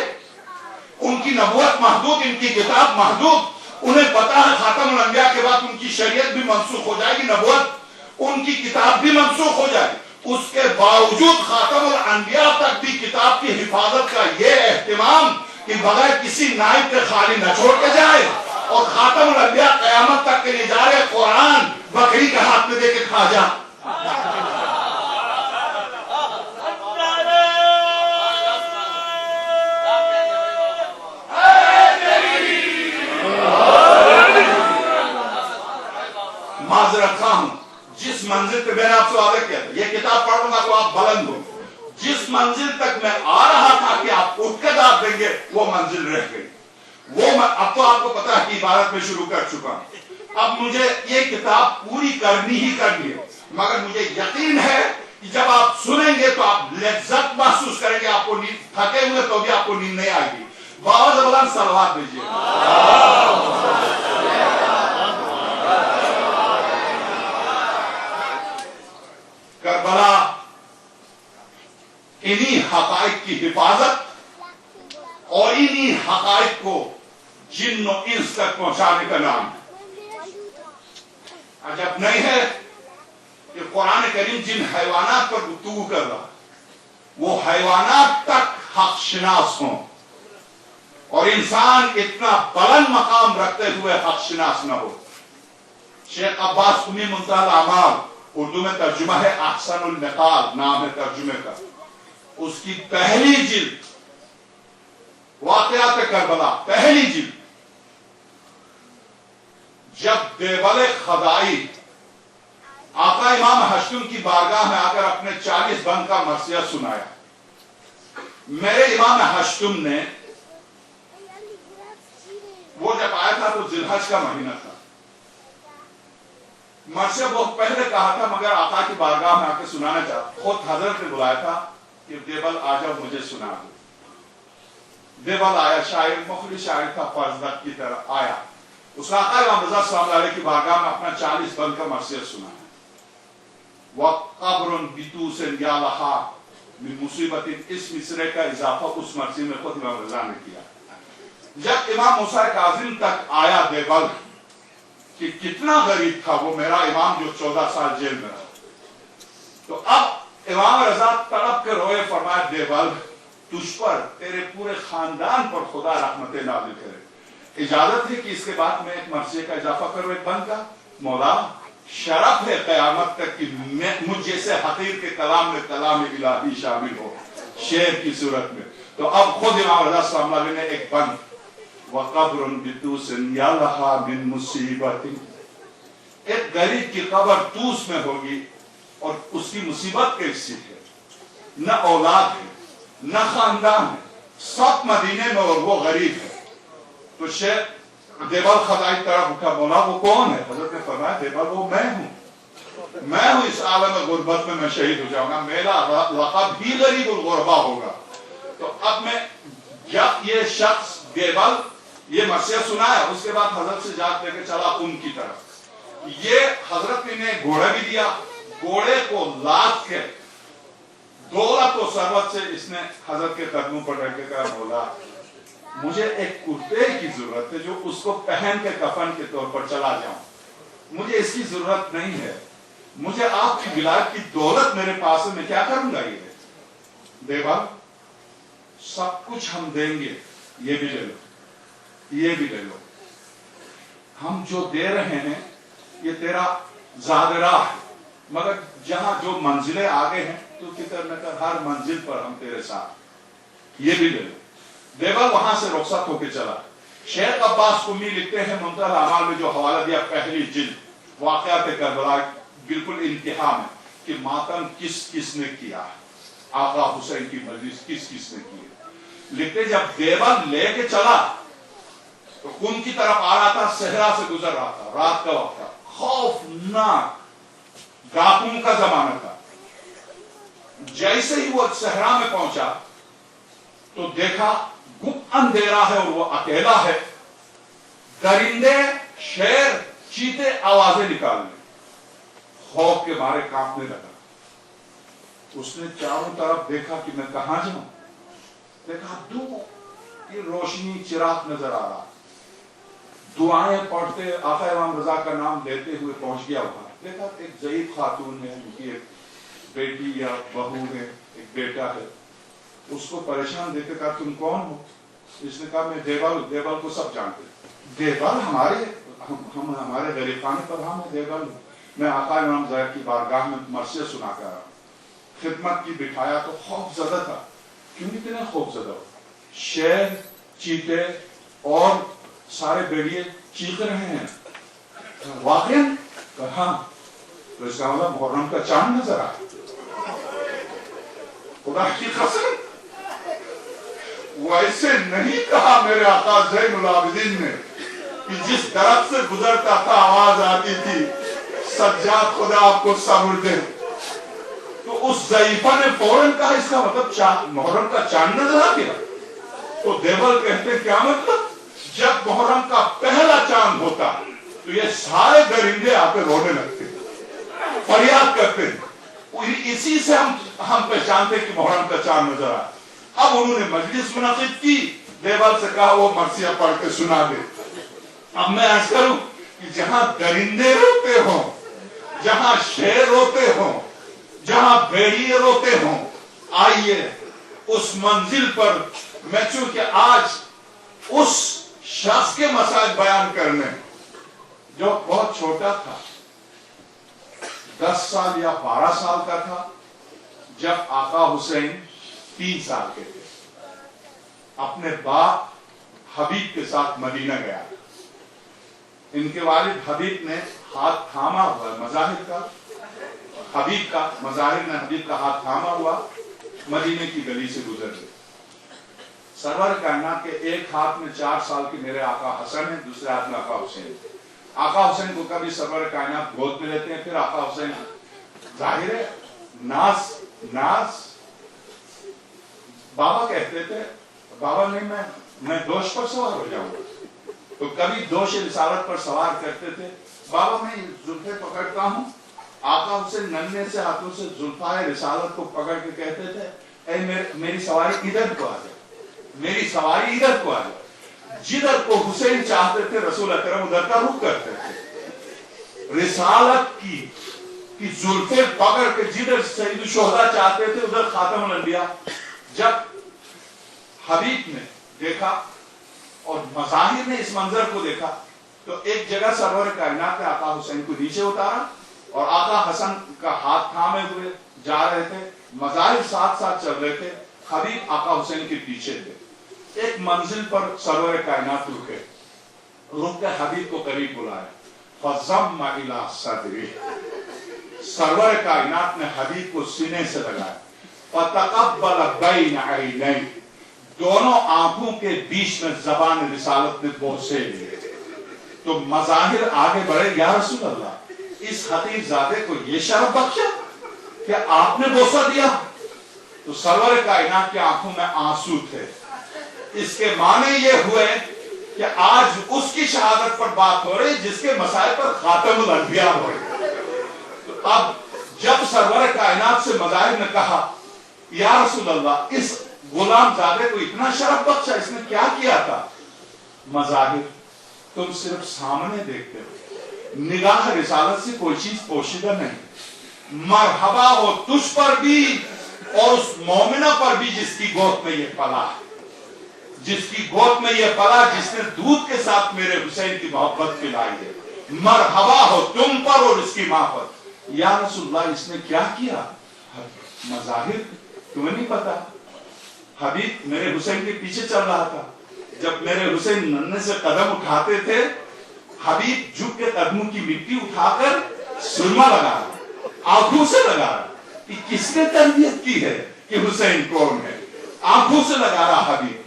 ان کی نبوت محدود, ان کی کتاب محدود, انہیں پتا ہے خاتم الانبیاء کے بعد ان کی شریعت بھی منسوخ ہو جائے گی, نبوت ان کی کتاب بھی منسوخ ہو جائے گی. اس کے باوجود خاتم الانبیاء تک بھی کتاب کی حفاظت کا یہ اہتمام کہ بغیر کسی نائب کے خالی نہ چھوڑ کے جائے. اور خاتم الانبیاء قیامت تک کے لیے جا رہے, قرآن بکری کے ہاتھ میں دے کے کھا جا. معذرت خواہ ہوں, جس منزل پہ میں نے آپ سے وعدہ کیا تھا یہ کتاب پڑھوں گا تو آپ بلند ہو, جس منزل تک میں آ رہا تھا کہ آپ اٹھ کے داد دیں گے وہ منزل رہ گئی. اب تو آپ کو پتا ہے کہ عبادت میں شروع کر چکا ہوں. اب مجھے یہ کتاب پوری کرنی ہی کرنی ہے, مگر مجھے یقین ہے کہ جب آپ سنیں گے تو آپ لذت محسوس کریں گے. آپ کو نیند تھکے ہوئے تو بھی آپ کو نیند نہیں آئے گی. بابا زبان صلوات دیجیے. کربلا انہی حقائق کی حفاظت اور انہی حقائق کو جن و انس تک پہنچانے کا نام ہے. عجب نہیں ہے کہ قرآن کریم جن حیوانات پر گفتگو کر رہا وہ حیوانات تک حق شناس ہوں اور انسان اتنا بلند مقام رکھتے ہوئے حق شناس نہ ہو. شیخ عباس قمی منتہی الاعمال, اردو میں ترجمہ ہے احسن المقال نام ہے ترجمے کا, اس کی پہلی جلد واقعات کربلا پہلی جلد, جب دیوال خدائی آقا امام ہشتم کی بارگاہ میں آ کر اپنے 40 بند کا مرثیہ سنایا. میرے امام ہشتم نے وہ جب آیا تھا تو ذی الحج کا مہینہ تھا, مرثیہ بہت پہلے کہا تھا مگر آقا کی بارگاہ میں آ کے سنانا چاہتا. خود حضرت نے بلایا تھا کہ دیوال آ جاؤ مجھے سنا دو. دیوال آیا, شاعر مخلص شاعر تھا, فرزدق کی طرح آیا. اس نے آقا امام رضا صلی اللہ علیہ کی بارگاہ میں اپنا 40 بند کا مرثیہ سنا. وَقَبْرٌ بِتُوسٍ يَا لَهَا مِن مُصِیبَةٍ, اس مصرے کا اضافہ اس مرثیے میں خود امام رضا نے کیا. جب امام موسیٰ کاظم تک آیا دیوال کہ کتنا غریب تھا وہ میرا امام جو 14 سال جیل میں رہا, تو اب امام رضا تڑپ کے روئے, فرمایا دیوال تجھ پر تیرے پورے خاندان پر خدا رحمت نازل کرے. اجازت ہے کہ اس کے بعد میں ایک مرثیے کا اضافہ کروں ایک بند کا؟ مولا شرف ہے قیامت تک کہ مجھ جیسے حقیر کے کلام میں کلام الہی شامل ہو شعر کی صورت میں. تو اب خود امام رضا صلی اللہ علیہ وسلم نے ایک بند وَقَبْرٌ بِتُوسٍ يَلْهَا مِن مُصِیبَةٍ، ایک غریب کی قبر توس میں ہوگی اور اس کی مصیبت کیسی ہے، نہ اولاد ہے نہ خاندان ہے، سب مدینے میں اور وہ غریب ہے. تو شیخ دیوال خدائی طرف اٹھا، بولا وہ کون ہے؟ حضرت نے فرمایا دیوال وہ میں ہوں اس عالم غربت میں میں شہید ہو جاؤں گا، میرا لقب ہی غریب الغربا ہوگا. تو اب میں جب یہ شخص دیوال یہ مرثیہ سنایا، اس کے بعد حضرت سے جات لے کے چلا ان کی طرف. یہ حضرت نے گھوڑا بھی دیا، گھوڑے کو لاد کے دولت و ثروت سے اس نے حضرت کے قدموں پر رکھ کے کہا مولا مجھے ایک کرتے کی ضرورت ہے جو اس کو پہن کے کفن کے طور پر چلا جاؤں، مجھے اس کی ضرورت نہیں ہے، مجھے آپ کی ولایت کی دولت میرے پاس ہے، میں کیا کروں گا؟ یہ دیوا سب کچھ ہم دیں گے، یہ بھی لے لو یہ بھی لے لو، ہم جو دے رہے ہیں یہ تیرا زادرہ ہے، مگر جہاں جو منزلیں آگے ہیں تو فکر نہ کر، ہر منزل پر ہم تیرے ساتھ، یہ بھی لے لو. دیوا وہاں سے رخصت ہو کے چلا. شیخ عباس قمی لکھتے ہیں منتہی الاعمال میں جو حوالہ دیا پہلی جلد واقعات کربلا بالکل انتہا میں کہ ماتم کس کس نے کیا، آقا حسین کی مجلس کس کس نے کی. لکھتے جب دیوا لے کے چلا تو خون کی طرف آ رہا تھا، صحرا سے گزر رہا تھا، رات کا وقت تھا، خوفناک ڈاکوں کا زمانہ تھا. جیسے ہی وہ صحرا میں پہنچا تو دیکھا گپ اندھیرا ہے اور وہ اکیلا ہے. درندے شیر چیتے آوازیں نکالنے، خوف کے مارے کانپنے لگا. اس نے چاروں طرف دیکھا کہ میں کہاں جاؤں. دیکھا دور یہ روشنی چراغ نظر آ رہا، دعائیں پڑھتے آقا امام رضا کا نام لیتے ہوئے پہنچ گیا وہاں. دیکھا ایک ضعیف خاتون ہے، ان کی ایک بیٹی یا بہو ہے، ایک بیٹا ہے. اس کو پریشان دیکھ کے کہا تم کون ہو؟ اس نے کہا میں دیوال. دیوال کو سب جانتے، دیوال ہمارے غریب خانے پر ہم ہے، دیوال میں آقا امام رضا کی بارگاہ میں مرثیہ سنا کر رہا. خدمت کی بٹھایا تو خوف زدہ تھا. کیوں اتنے خوف زدہ ہو؟ شیر چیتے اور سارے بیڑیے چیخ رہے ہیں. واقعا کہا تو اس کا مطلب محرم کا چاند نظر آیا. خدا کی قسم ویسے نہیں کہا میرے آقا زین العابدین نے کہ جس درخت سے گزرتا تھا آواز آتی تھی سجاد خدا آپ کو صبر دے. تو اس ضعیفہ نے فوراً کہا اس کا مطلب محرم کا چاند نظر آ گیا. تو دیوال کہتے کیا مطلب؟ جب محرم کا پہلا چاند ہوتا تو یہ سارے درندے آ کے رونے لگتے، فریاد کرتے. اسی سے ہم پہچانتے کہ محرم کا چاند نظر آیا. اب انہوں نے مجلس منعقد کی، دیوال سے کہا وہ مرثیہ پڑھ کے سنا دے. اب میں عرض کروں کہ جہاں درندے روتے ہوں، جہاں شیر روتے ہوں، جہاں بھیڑیے روتے ہوں، آئیے اس منزل پر میں چونکہ آج اس شخص کے مسائل بیان کرنے جو بہت چھوٹا تھا، 10 سال یا 12 سال کا تھا، جب آقا حسین 3 سال کے تھے، اپنے باپ حبیب کے ساتھ مدینہ گیا. ان کے والد حبیب نے ہاتھ تھاما ہوا مظاہر کا، حبیب کا مظاہر نے حبیب کا ہاتھ تھاما ہوا، مدینے کی گلی سے گزر گئے. سرور کائنات کے ایک ہاتھ میں 4 سال کے میرے آقا حسن ہے، دوسرے ہاتھ میں آقا حسین. آقا حسین کو کبھی سرور کائنات گود میں لیتے ہیں، پھر آقا حسین ظاہر ہے ناز بابا کہتے تھے، بابا نہیں میں دوش پر سوار ہو جاؤں گا. تو کبھی دوش رسالت پر سوار کرتے تھے، بابا میں زلفیں پکڑتا ہوں. آقا حسین ننھے سے ہاتھوں سے زلفائے رسالت کو پکڑ کے کہتے تھے اے میری سواری ادھر کو آ جائے، میری سواری ادھر کو آ جائے. جدھر کو حسین چاہتے تھے رسول اکرم ادھر کا رخ کرتے تھے. رسالت کی زلفیں پکڑ کے جدھر سید الشہداء چاہتے تھے ادھر خاتم الانبیاء. جب حبیب نے دیکھا اور مظاہر نے اس منظر کو دیکھا تو ایک جگہ سرور کائنات نے آقا حسین کو نیچے اتارا اور آقا حسن کا ہاتھ تھامے ہوئے جا رہے تھے، مظاہر ساتھ ساتھ چل رہے تھے، حبیب آقا حسین کے پیچھے تھے۔ ایک منزل پر سرور کائنات رکے، رک کے حبیب کو قریب بلایا، فَضَمَّ إِلَىٰ صَدْرِهِ، سرور کائنات نے حبیب کو سینے سے لگایا، فَتَقَبَّلَ بَيْنَ عَيْنَيْهِ، دونوں آنکھوں کے بیچ میں زبان رسالت نے بوسے لیے۔ تو مظاہر آگے بڑھے، یا رسول اللہ اس حقیر زادے کو یہ شرف بخشا کہ آپ نے بوسہ دیا؟ تو سرور کائنات کی آنکھوں میں آنسو تھے۔ اس کے معنی یہ ہوئے کہ آج اس کی شہادت پر بات ہو رہی جس کے مسائل پر خاتم الانبیاء ہو رہے۔ تو اب جب سرور کائنات سے مظاہر نے کہا یا رسول اللہ اس غلام زادے کو اتنا شرف بخشا، اس نے کیا کیا تھا؟ مظاہر تم صرف سامنے دیکھتے ہو، نگاہ رسالت سے کوئی چیز پوشیدہ نہیں۔ مرحبا ہو تجھ پر بھی اور اس مومنہ پر بھی جس کی گود میں یہ پلا ہے، جس کی گود میں یہ پلا جس نے دودھ کے ساتھ میرے حسین کی محبت پلائی ہے۔ مرحبا ہو تم پر اور اس کی ماں پر۔ یا رسول اللہ اس نے کیا کیا؟ مظاہر تمہیں نہیں پتا، حبیب میرے حسین کے پیچھے چل رہا تھا، جب میرے حسین ننے سے قدم اٹھاتے تھے حبیب جھک کے قدموں کی مٹی اٹھا کر سرما لگا رہا، آنکھوں سے لگا رہا۔ کہ کس نے تربیت کی ہے کہ حسین کون ہے؟ آنکھوں سے لگا رہا حبیب۔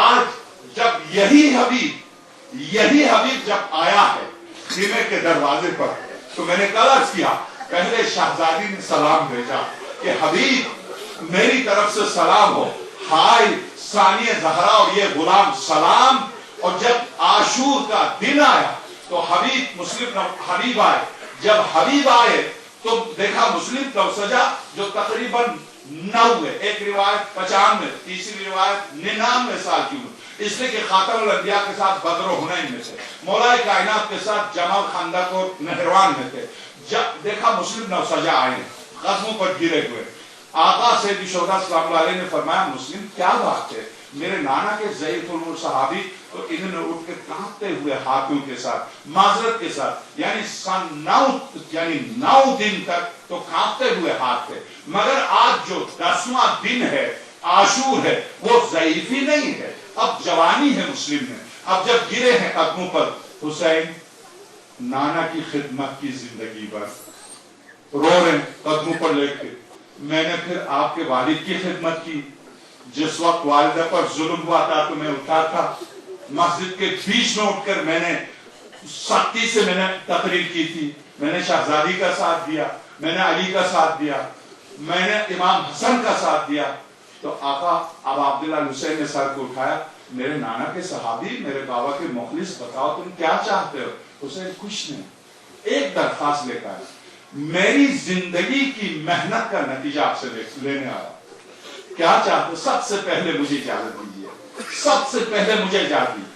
آج جب یہی حبیب جب آیا ہے خیمے کے دروازے پر تو میں نے کل عرض کیا، پہلے شہزادی نے سلام بھیجا کہ حبیب میری طرف سے سلام ہو، ہائے ثانیہ زہرا اور یہ غلام سلام۔ اور جب عاشور کا دن آیا تو حبیب آئے، جب حبیب آئے تو دیکھا مسلم توسجہ جو تقریباً 9 ہے، ایک روایت 95، تیسری روایت 99 سال کی عمر، اس لیے کہ خاتم الانبیاء کے ساتھ بدر و حنین میں تھے، مولا کائنات کے ساتھ جمل خندق اور نہروان میں تھے۔ جب دیکھا مسلم نوسجہ آئے قدموں پر گرے ہوئے، آقا سیدی شہداء صلی اللہ علیہ نے فرمایا مسلم کیا بات ہے؟ میرے نانا کے ضعیف العمر صحابی تو انہوں نے اٹھ کے کانپتے ہوئے ہاتھوں کے ساتھ معذرت کے ساتھ یعنی 9 دن تک تو کانپتے ہوئے ہاتھ تھے، مگر آج جو 10واں دن ہے عاشور ہے وہ ضعیفی نہیں ہے، اب جوانی ہے مسلم میں۔ اب جب گرے ہیں قدموں پر، حسین نانا کی خدمت کی زندگی بھر رو رہے قدموں پر لے کے، میں نے پھر آپ کے والد کی خدمت کی، جس وقت والدہ پر ظلم ہوا تھا تو میں اٹھا تھا مسجد کے بیچ میں اٹھ کر میں نے سختی سے میں نے تقریر کی تھی، میں نے شہزادی کا ساتھ دیا، میں نے علی کا ساتھ دیا، میں نے امام حسن کا ساتھ دیا۔ تو آقا اب عبداللہ حسین نے سر کو اٹھایا، میرے نانا کے صحابی، میرے بابا کے مخلص، بتاؤ تم کیا چاہتے ہو؟ حسین کچھ نہیں، ایک درخواست لے کر میری زندگی کی محنت کا نتیجہ آپ سے لینے آیا، کیا چاہتے؟ سب سے پہلے مجھے اجازت دیجیے، سب سے پہلے مجھے اجازت دیجیے۔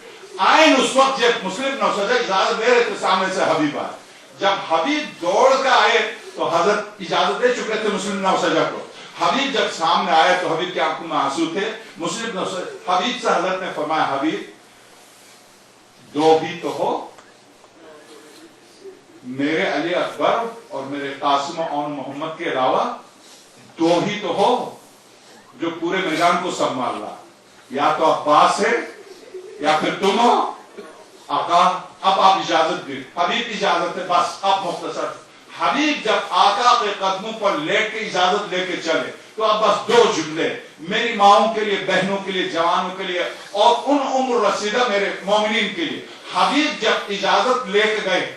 آئین اس وقت جب مسلم نوسجہ اجازت دے رہے تھے، سامنے سے حبیب آئے، جب حبیب دوڑ کر آئے تو حضرت اجازت دے چکے تھے مسلم نوسجہ کو، حبیب جب سامنے آئے تو حبیب کی آنکھوں میں آنسو تھے، مسلم نوسجہ حبیب سے حضرت نے فرمایا حبیب دو بھی تو ہو، میرے علی اکبر اور میرے قاسم اور محمد کے علاوہ دو ہی تو ہو جو پورے میدان کو سنبھال رہا، یا تو عباس ہے یا پھر تم ہو۔ آقا اب آپ اجازت دیں، حبیب اجازت ہے، بس اب مختصر۔ حبیب جب آقا کے قدموں پر لیٹ کے اجازت لے کے چلے تو اب بس 2 جملے میری ماؤں کے لیے، بہنوں کے لیے، جوانوں کے لیے اور ان عمر رسیدہ میرے مومنین کے لیے۔ حبیب جب اجازت لے کے گئے،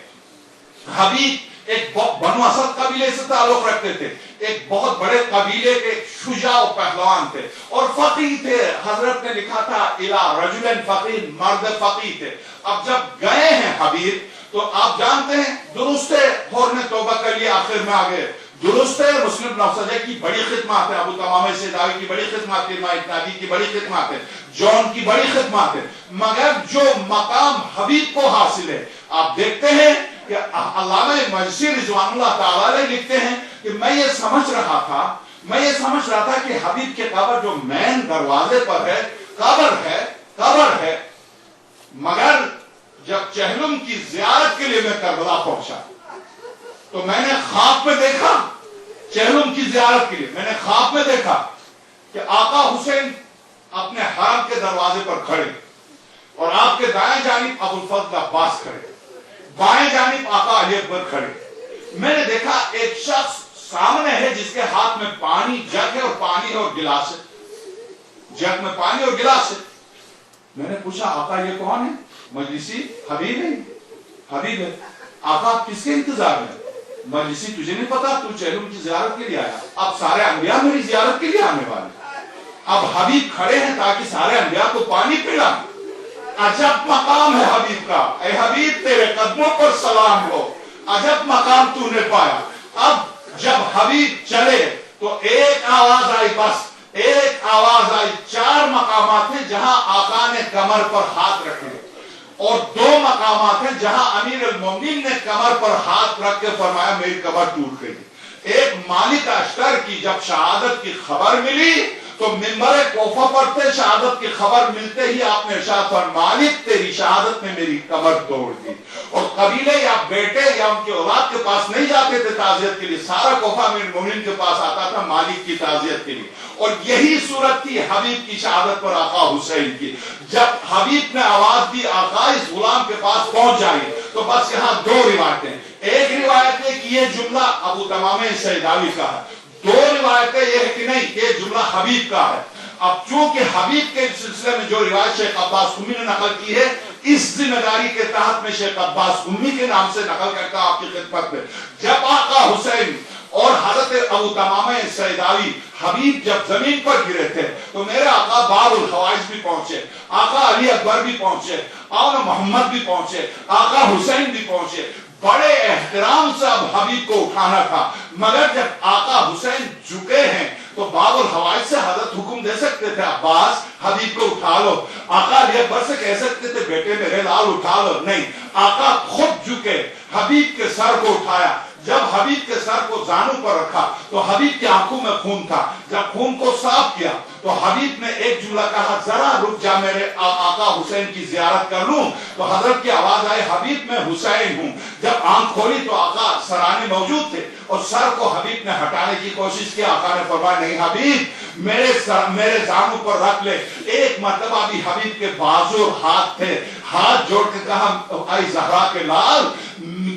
حبیب ایک بنو اسد قبیلے سے تعلق رکھتے تھے، ایک بہت بڑے قبیلے کے شجاع و پہلوان تھے اور فقیہ تھے، حضرت نے لکھا تھا اِلَى رَجُلٍ فقیہ، مرد فقیہ تھے۔ اب جب گئے ہیں حبیب تو آپ جانتے ہیں درست ہے، حور نے توبہ کر لیا، آخر میں آگے درست ہے، مسلم نوسجہ کی بڑی خدمات ہے، ابو تمامہ سیداوی کی بڑی خدمات ہے، امام اتنادی کی بڑی خدمات ہے، جون کی بڑی خدمات ہے، مگر جو مقام حبیب کو حاصل ہے، آپ دیکھتے ہیں کہ علامہ مجلسی رضوان اللہ تعالی لکھتے ہیں کہ میں یہ سمجھ رہا تھا کہ حبیب کے قبر جو مین دروازے پر ہے قبر ہے، مگر جب چہلم کی زیارت کے لیے میں کربلا پہنچا تو میں نے خواب میں دیکھا، چہلم کی زیارت کے لیے میں نے خواب میں دیکھا کہ آقا حسین اپنے حرم کے دروازے پر کھڑے اور آپ کے دائیں جانب ابوالفضل عباس کھڑے، بائیں جانب آقا علی اکبر کھڑے۔ میں نے دیکھا ایک شخص سامنے ہے جس کے ہاتھ میں پانی جگ ہے اور پانی اور گلاس ہے، جگ میں پانی اور گلاس ہے۔ میں نے پوچھا آقا یہ کون ہے؟ مجلسی حبیب ہے، حبیب ہے۔ آقا آپ کس کے انتظار میں؟ مجلسی تجھے نہیں پتا، تو چہلم کی زیارت کے لیے آیا، اب سارے انبیاء میری زیارت کے لیے آنے والے، اب حبیب کھڑے ہیں تاکہ سارے انبیاء کو پانی پلا۔ عجب مقام ہے حبیب کا، اے حبیب تیرے قدموں پر سلام ہو، عجب مقام تو نے پایا۔ اب جب حبیب چلے تو ایک آواز آئی، بس ایک آواز آئی۔ 4 مقامات ہیں جہاں آقا نے کمر پر ہاتھ رکھے اور 2 مقامات ہیں جہاں امیر المومنین نے کمر پر ہاتھ رکھ کے فرمایا میری کمر ٹوٹ گئی۔ ایک مالک اشتر کی جب شہادت کی خبر ملی تو منبر کوفہ پر تھے، شہادت کی خبر ملتے ہی آپ نے ارشاد فرمایا مالک تیری شہادت نے میری کمر توڑ دی۔ اور قبیلے یا بیٹے یا ان کے اولاد کے پاس نہیں جاتے تھے تعزیت کے لیے، سارا کوفہ امیر المومنین کے پاس آتا تھا مالک کی تعزیت کے لیے۔ اور یہی صورت تھی حبیب کی شہادت پر آقا حسین کی۔ جب حبیب نے آواز دی آقا اس غلام کے پاس پہنچ جائیے، تو بس یہاں 2 روایتیں، ایک روایت ہے کہ یہ جملہ ابو تمامہ سیداوی کا ہے، 2 روایتیں یہ ہے کہ نہیں یہ جملہ حبیب کا ہے۔ اب چونکہ حبیب کے سلسلے میں جو روایت شیخ عباس قمی نے نقل کی ہے، اس ذمہ داری کے تحت میں شیخ عباس قمی کے نام سے نقل کرتا آپ کی خدمت میں۔ جب آقا حسین اور حضرت ابو تمامہ سیداوی حبیب جب زمین پر گرے تھے تو میرے آقا باب الحوائج بھی پہنچے، آقا علی اکبر بھی پہنچے، آقا محمد بھی پہنچے، آقا حسین بھی پہنچے۔ بڑے احترام سے اب حبیب کو اٹھانا تھا، مگر جب آقا حسین جھکے ہیں تو باب الحوائج سے حضرت حکم دے سکتے تھے عباس حبیب کو اٹھا لو، آقا علی اکبر سے کہہ سکتے تھے بیٹے میرے لال اٹھا لو، نہیں، آقا خود جھکے، حبیب کے سر کو اٹھایا۔ جب حبیب کے سر کو زانوں پر رکھا تو حبیب کی آنکھوں میں خون تھا، جب خون کو صاف کیا تو حبیب نے ایک جملہ کہا ذرا رک جا میرے آقا حسین کی زیارت کر لوں، تو حضرت کی آواز آئی حبیب میں حسین ہوں۔ جب آنکھ کھولی تو آقا سرانے موجود تھے اور سر کو حبیب نے ہٹانے کی کوشش کی، آقا نے فرمایا نہیں حبیب میرے زانوں پر رکھ لے۔ ایک مرتبہ بھی حبیب کے بازو اور ہاتھ تھے، ہاتھ جوڑ کے کہا اے زہرا کے لال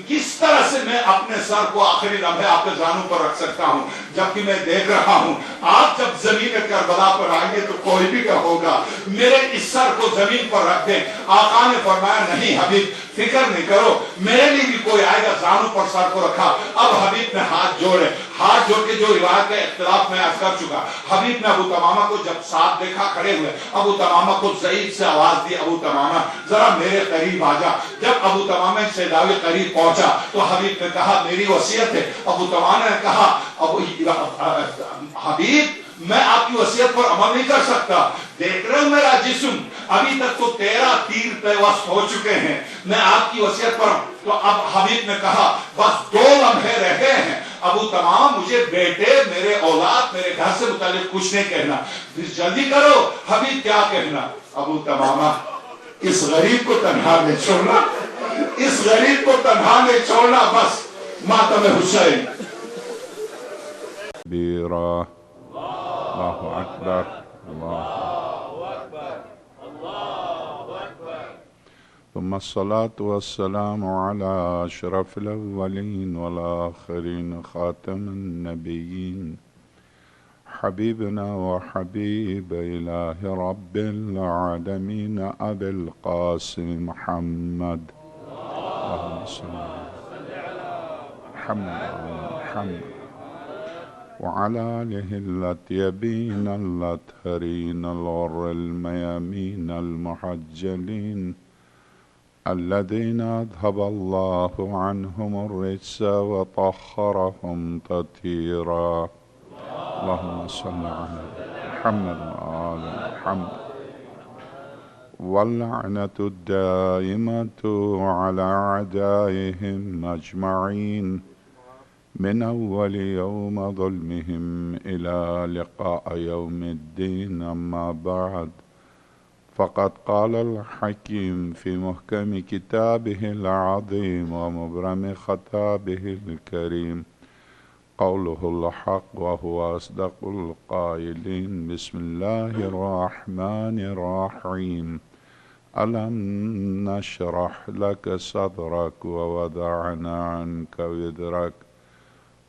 کس طرح سے میں اپنے سر کو آخری لمحے آپ کے زانوں پر رکھ سکتا ہوں، جبکہ میں دیکھ رہا ہوں آپ جب زمین کربلا پر آئیں گے تو کوئی بھی کہ ہوگا میرے اس سر کو زمین پر رکھ دیں۔ آقا نے فرمایا نہیں حبیب فکر نہیں کرو، میرے لیے بھی کوئی آئے گا، زانوں پر سر کو رکھا۔ اب حبیب نے ہاتھ جوڑے، ہاتھ جوڑ کے جو روایت کا اختلاف میں عرض کر چکا، حبیب نے ابو تمامہ کو جب ساتھ دیکھا کھڑے ہوئے، ابو تمامہ کو ضعیف سے آواز دی ابو تمامہ ذرا میرے قریب آ جا۔ جب ابو تمامہ سیداوی قریب پہنچا تو حبیب نے کہا میری وصیت ہے۔ ابو تمامہ نے کہا حبیب میں آپ کی وصیت پر عمل نہیں کر سکتا، دیکھ رہے ہوں میرا جسم ابھی تک تو 13 تیر پیوست ہو چکے ہیں، میں آپ کی وصیت پر۔ تو اب حبیب نے کہا بس 2 لمحے رہ گئے ہیں، ابو تمام مجھے بیٹے میرے اولاد میرے گھر سے متعلق کچھ نہیں کہنا، جلدی کرو حبیب کیا کہنا؟ ابو تمامہ اس غریب کو تنہا نہیں چھوڑنا، اس غریب کو تنہا نہیں چھوڑنا، بس ماتم حسین۔ بیرا اللہ اکبر اللہ اکبر ثم الصلاة والسلام على أشرف الأولين والآخرين خاتم النبيين حبيبنا وحبيب إله رب العالمين أبي القاسم محمد اللهم صل على محمد وعلى آله الأطيبين الأطهرين الغر الميامين المحجلين الذين أذهب الله عنهم الرجس وطهرهم تطهيرا اللهم صل على محمد وآل محمد واللعنة الدائمة على أعدائهم أجمعين من أول يوم ظلمهم إلى لقاء يوم الدين أما بعد فقد قال الحكيم في محكم كتابه العظيم ومبرم خطابه الكريم قوله الحق وهو أصدق القائلين بسم الله الرحمن الرحيم ألم نشرح لك صدرك ووضعنا عنك وزرك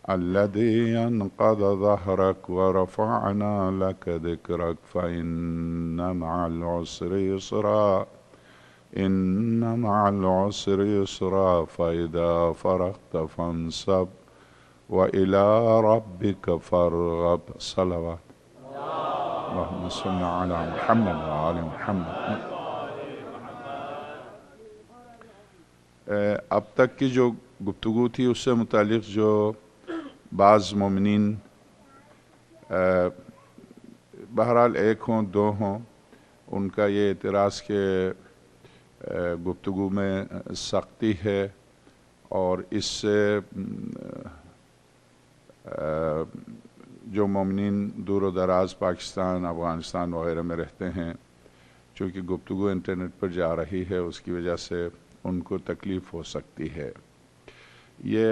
الذي أنقض ظهرك ورفعنا لك ذكرك فإن مع العسر يسرا إن مع العسر يسرا فإذا فرغت فانصب وإلى ربك فارغب صلوات اللهم صل على محمد وآل محمد. اب تک کی جو گفتگو تھی اس سے متعلق جو بعض مومنین بہرحال ایک ہوں دو ہوں ان کا یہ اعتراض کہ گفتگو میں سختی ہے اور اس سے جو مومنین دور و دراز پاکستان افغانستان وغیرہ میں رہتے ہیں چونکہ گفتگو انٹرنیٹ پر جا رہی ہے اس کی وجہ سے ان کو تکلیف ہو سکتی ہے. یہ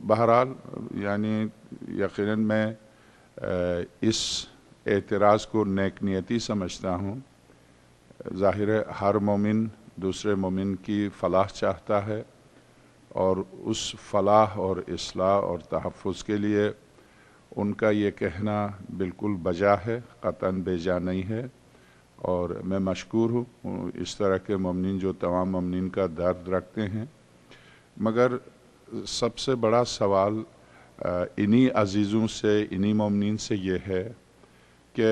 بہرحال یعنی یقیناً میں اس اعتراض کو نیک نیتی سمجھتا ہوں. ظاہر ہے ہر مومن دوسرے مومن کی فلاح چاہتا ہے اور اس فلاح اور اصلاح اور تحفظ کے لیے ان کا یہ کہنا بالکل بجا ہے، قطعاً بے جا نہیں ہے. اور میں مشکور ہوں اس طرح کے مومنین جو تمام مومنین کا درد رکھتے ہیں. مگر سب سے بڑا سوال انہی عزیزوں سے انہی مومنین سے یہ ہے کہ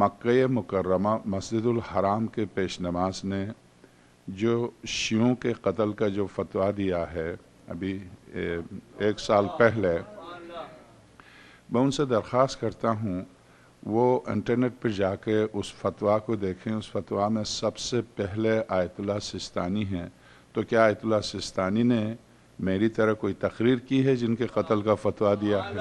مکہ مکرمہ مسجد الحرام کے پیش نماز نے جو شیعوں کے قتل کا جو فتویٰ دیا ہے ابھی 1 سال پہلے، میں ان سے درخواست کرتا ہوں وہ انٹرنیٹ پر جا کے اس فتویٰ کو دیکھیں. اس فتویٰ میں سب سے پہلے آیت اللہ سستانی ہیں. تو کیا آیت اللہ سستانی نے میری طرح کوئی تقریر کی ہے جن کے قتل کا فتویٰ دیا ہے؟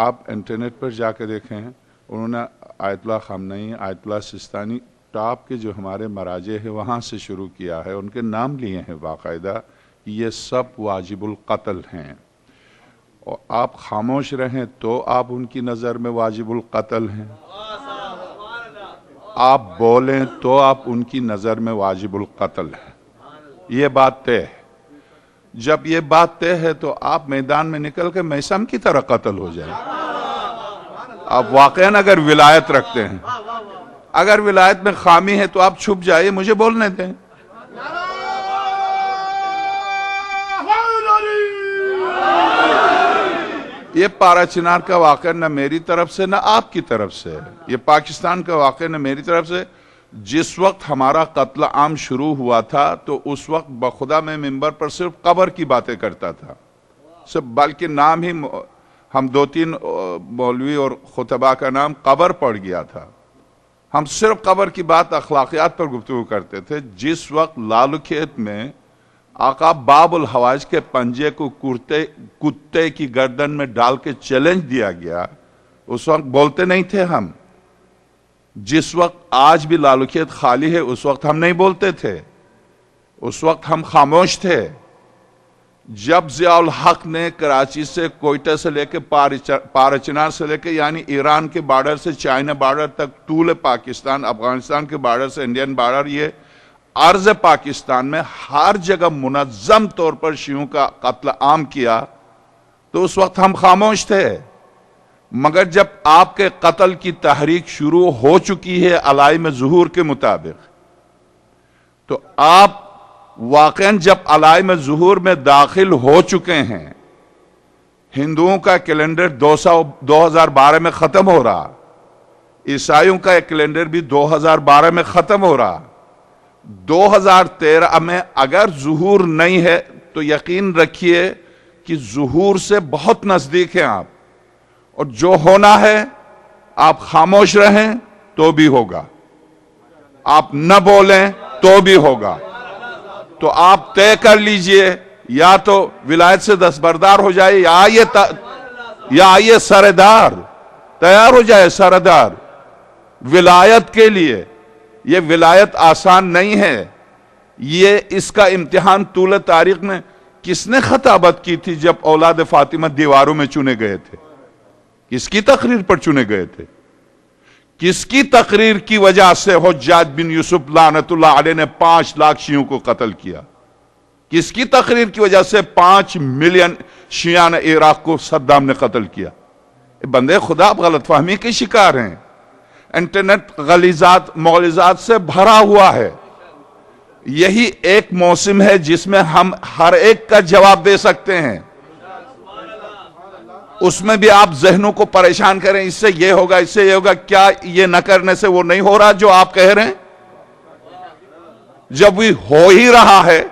آپ انٹرنیٹ پر جا کے دیکھیں، انہوں نے آیت اللہ خامنئی، آیت اللہ سستانی، ٹاپ کے جو ہمارے مراجع ہیں وہاں سے شروع کیا ہے. ان کے نام لیے ہیں باقاعدہ، یہ سب واجب القتل ہیں. اور آپ خاموش رہیں تو آپ ان کی نظر میں واجب القتل ہیں، آپ بولیں تو آپ ان کی نظر میں واجب القتل ہیں. یہ بات طے ہے. جب یہ بات طے ہے تو آپ میدان میں نکل کے میثم کی طرح قتل ہو جائیں. آپ واقعاً اگر ولایت رکھتے ہیں، اگر ولایت میں خامی ہے تو آپ چھپ جائیے، مجھے بولنے دیں. یہ پارا چنار کا واقعہ نہ میری طرف سے نہ آپ کی طرف سے، یہ پاکستان کا واقعہ نہ میری طرف سے. جس وقت ہمارا قتل عام شروع ہوا تھا تو اس وقت بخدا میں ممبر پر صرف قبر کی باتیں کرتا تھا، بلکہ نام ہی ہم 2-3 مولوی اور خطبہ کا نام قبر پڑ گیا تھا. ہم صرف قبر کی بات، اخلاقیات پر گفتگو کرتے تھے. جس وقت لالو کھیت میں آقا باب الحوائج کے پنجے کو کتے کی گردن میں ڈال کے چیلنج دیا گیا، اس وقت بولتے نہیں تھے ہم. جس وقت آج بھی لالو کھیت خالی ہے اس وقت ہم نہیں بولتے تھے، اس وقت ہم خاموش تھے. جب ضیاء الحق نے کراچی سے کوئٹہ سے لے کے پارا چنار سے لے کے یعنی ایران کے بارڈر سے چائنا بارڈر تک طول پاکستان، افغانستان کے بارڈر سے انڈین بارڈر، یہ عرض پاکستان میں ہر جگہ منظم طور پر شیعوں کا قتل عام کیا تو اس وقت ہم خاموش تھے. مگر جب آپ کے قتل کی تحریک شروع ہو چکی ہے علائم ظہور کے مطابق، تو آپ واقعاً جب علائم ظہور میں داخل ہو چکے ہیں، ہندوؤں کا کیلنڈر 2012 میں ختم ہو رہا، عیسائیوں کا کیلنڈر بھی 2012 میں ختم ہو رہا. 2013 میں اگر ظہور نہیں ہے تو یقین رکھیے کہ ظہور سے بہت نزدیک ہیں آپ. اور جو ہونا ہے آپ خاموش رہیں تو بھی ہوگا، آپ نہ بولیں تو بھی ہوگا. تو آپ طے کر لیجئے، یا تو ولایت سے دستبردار ہو جائے یا آئیے سردار، تیار ہو جائے سردار. ولایت کے لیے. یہ ولایت آسان نہیں ہے. یہ اس کا امتحان طول تاریخ میں کس نے خطابت کی تھی جب اولاد فاطمہ دیواروں میں چنے گئے تھے؟ کس کی تقریر پر چنے گئے تھے؟ کس کی تقریر کی وجہ سے حجاج بن یوسف لعنت اللہ علیہ نے 5 لاکھ شیعوں کو قتل کیا؟ کس کی تقریر کی وجہ سے 5 ملین شیعہ نے عراق کو صدام نے قتل کیا؟ بندے خدا آپ غلط فہمی کے شکار ہیں. انٹرنیٹ غلیظات مغلظات سے بھرا ہوا ہے. یہی ایک موسم ہے جس میں ہم ہر ایک کا جواب دے سکتے ہیں. اس میں بھی آپ ذہنوں کو پریشان کریں، اس سے یہ ہوگا، اس سے یہ ہوگا. کیا یہ نہ کرنے سے وہ نہیں ہو رہا جو آپ کہہ رہے ہیں؟ جب وہ ہو ہی رہا ہے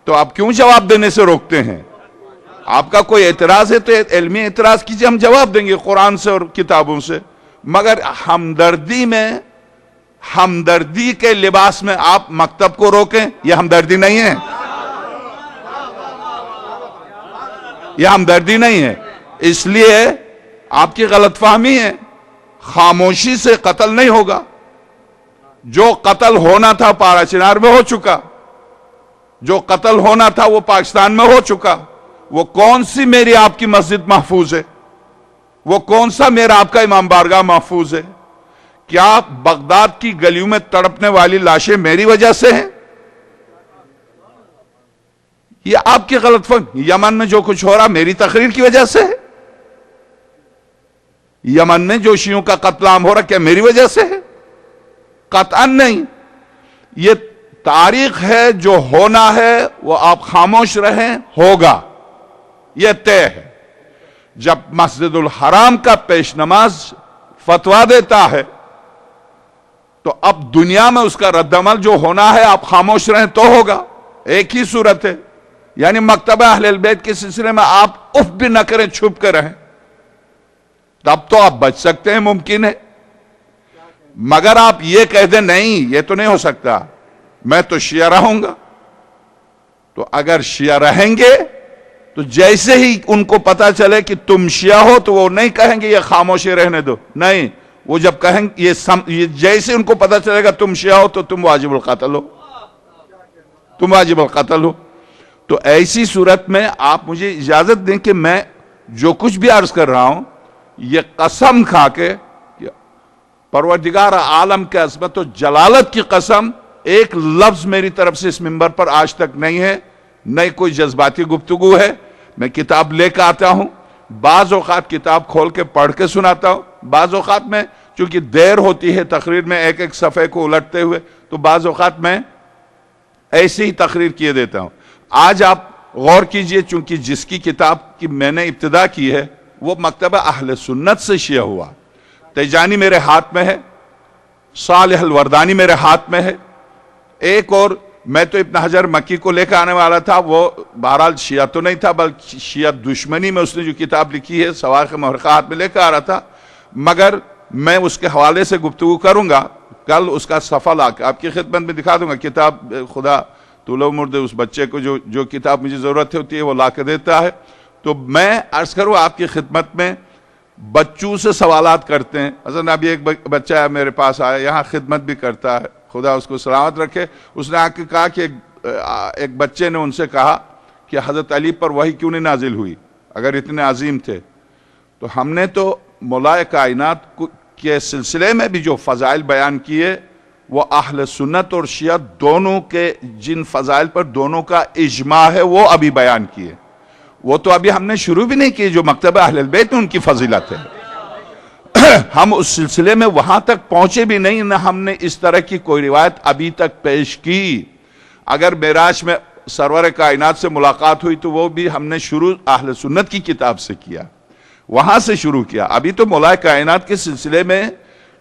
تو آپ کیوں جواب دینے سے روکتے ہیں؟ آپ کا کوئی اعتراض ہے تو علمی اعتراض کیجئے، ہم جواب دیں گے قرآن سے اور کتابوں سے. مگر ہمدردی کے لباس میں آپ مکتب کو روکیں، یہ ہمدردی نہیں ہے. یہ ہمدردی نہیں ہے. اس لیے آپ کی غلط فہمی ہے. خاموشی سے قتل نہیں ہوگا. جو قتل ہونا تھا پارا چنار میں ہو چکا، جو قتل ہونا تھا وہ پاکستان میں ہو چکا. وہ کون سی میری آپ کی مسجد محفوظ ہے؟ وہ کون سا میرا آپ کا امام بارگاہ محفوظ ہے؟ کیا بغداد کی گلیوں میں تڑپنے والی لاشیں میری وجہ سے ہیں؟ یہ آپ کی غلط فہمی. یمن میں جو کچھ ہو رہا میری تقریر کی وجہ سے ہے؟ یمن میں جو شیعوں کا قتل عام ہو رہا کیا میری وجہ سے ہے؟ قطعاً نہیں. یہ تاریخ ہے، جو ہونا ہے وہ آپ خاموش رہیں، ہوگا. یہ طے ہے. جب مسجد الحرام کا پیش نماز فتویٰ دیتا ہے تو اب دنیا میں اس کا رد عمل جو ہونا ہے آپ خاموش رہیں تو ہوگا. ایک ہی صورت ہے. یعنی مکتبہ اہل البیت کے سلسلے میں آپ اف بھی نہ کریں، چھپ کر رہیں، تب تو آپ بچ سکتے ہیں، ممکن ہے. مگر آپ یہ کہہ دیں نہیں یہ تو نہیں ہو سکتا، میں تو شیعہ رہوں گا. تو اگر شیعہ رہیں گے تو جیسے ہی ان کو پتا چلے کہ تم شیعہ ہو تو وہ نہیں کہیں گے یہ خاموشی رہنے دو. نہیں، وہ جب کہیں یہ جیسے ان کو پتا چلے گا تم شیعہ ہو تو تم واجب القتل ہو، تم واجب القتل ہو. تو ایسی صورت میں آپ مجھے اجازت دیں کہ میں جو کچھ بھی عرض کر رہا ہوں یہ قسم کھا کے، پروردگار عالم کے عظمت و جلالت کی قسم، ایک لفظ میری طرف سے اس منبر پر آج تک نہیں ہے، نہ کوئی جذباتی گفتگو ہے. میں کتاب لے کے آتا ہوں، بعض اوقات کتاب کھول کے پڑھ کے سناتا ہوں، بعض اوقات میں چونکہ دیر ہوتی ہے تقریر میں ایک ایک صفحے کو الٹتے ہوئے تو بعض اوقات میں ایسی ہی تقریر کیے دیتا ہوں. آج آپ غور کیجئے، چونکہ جس کی کتاب کی میں نے ابتدا کی ہے وہ مکتبہ اہل سنت سے شیعہ ہوا. تیجانی میرے ہاتھ میں ہے، صالح الوردانی میرے ہاتھ میں ہے، ایک اور میں تو ابن حجر مکی کو لے کے آنے والا تھا، وہ بہرحال شیعہ تو نہیں تھا بلکہ شیعہ دشمنی میں اس نے جو کتاب لکھی ہے سواق محرقہ ہاتھ میں لے کے آ رہا تھا. مگر میں اس کے حوالے سے گفتگو کروں گا. کل اس کا صفحہ لا کے آپ کی خدمت میں دکھا دوں گا. کتاب خدا طول عمر دے اس بچے کو جو کتاب مجھے ضرورت ہوتی ہے وہ لا کے دیتا ہے. تو میں عرض کروں آپ کی خدمت میں، بچوں سے سوالات کرتے ہیں. حضرت ابھی ایک بچہ ہے میرے پاس آیا، یہاں خدمت بھی کرتا ہے، خدا اس کو سلامت رکھے. اس نے آ کے کہا کہ ایک بچے نے ان سے کہا کہ حضرت علی پر وحی کیوں نہیں نازل ہوئی اگر اتنے عظیم تھے؟ تو ہم نے تو مولائے کائنات کے سلسلے میں بھی جو فضائل بیان کیے وہ اہل سنت اور شیعہ دونوں کے جن فضائل پر دونوں کا اجماع ہے وہ ابھی بیان کیے. وہ تو ابھی ہم نے شروع بھی نہیں کیے جو مکتبہ اہل البیت میں ان کی فضیلت ہے. ہم اس سلسلے میں وہاں تک پہنچے بھی نہیں، نہ ہم نے اس طرح کی کوئی روایت ابھی تک پیش کی. اگر معراج میں سرور کائنات سے ملاقات ہوئی تو وہ بھی ہم نے شروع اہل سنت کی کتاب سے کیا، وہاں سے شروع کیا. ابھی تو مولائے کائنات کے سلسلے میں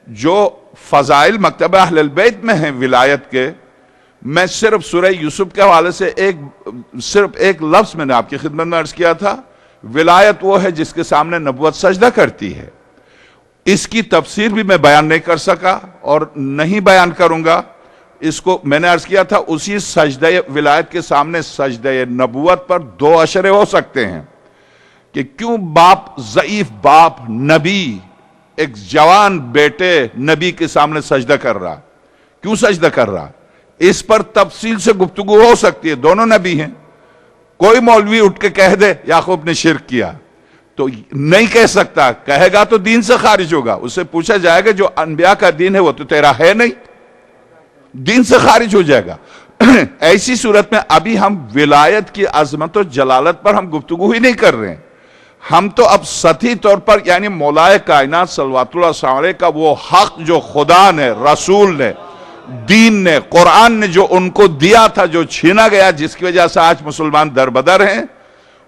جو فضائل مکتبہ اہل البیت میں ہیں ولایت کے، میں صرف سورہ یوسف کے حوالے سے صرف ایک لفظ میں نے آپ کی خدمت میں عرض کیا تھا. ولایت وہ ہے جس کے سامنے نبوت سجدہ کرتی ہے. اس کی تفسیر بھی میں بیان نہیں کر سکا اور نہیں بیان کروں گا. اس کو میں نے عرض کیا تھا اسی سجدہ ولایت کے سامنے سجدہ نبوت پر 2 اشرے ہو سکتے ہیں کہ کیوں باپ ضعیف باپ نبی ایک جوان بیٹے نبی کے سامنے سجدہ کر رہا. کیوں سجدہ کر رہا؟ اس پر تفصیل سے گفتگو ہو سکتی ہے، دونوں نبی ہیں. کوئی مولوی اٹھ کے کہہ دے یعقوب نے شرک کیا تو نہیں کہہ سکتا، کہے گا تو دین سے خارج ہوگا. اس سے پوچھا جائے گا جو انبیاء کا دین ہے وہ تو تیرا ہے نہیں، دین سے خارج ہو جائے گا. ایسی صورت میں ابھی ہم ولایت کی عظمت و جلالت پر ہم گفتگو ہی نہیں کر رہے ہیں. ہم تو اب سطحی طور پر یعنی مولائے کائنات صلوات اللہ علیہ وسلم کا وہ حق جو خدا نے، رسول نے، دین نے، قرآن نے جو ان کو دیا تھا، جو چھینا گیا، جس کی وجہ سے آج مسلمان دربدر ہیں،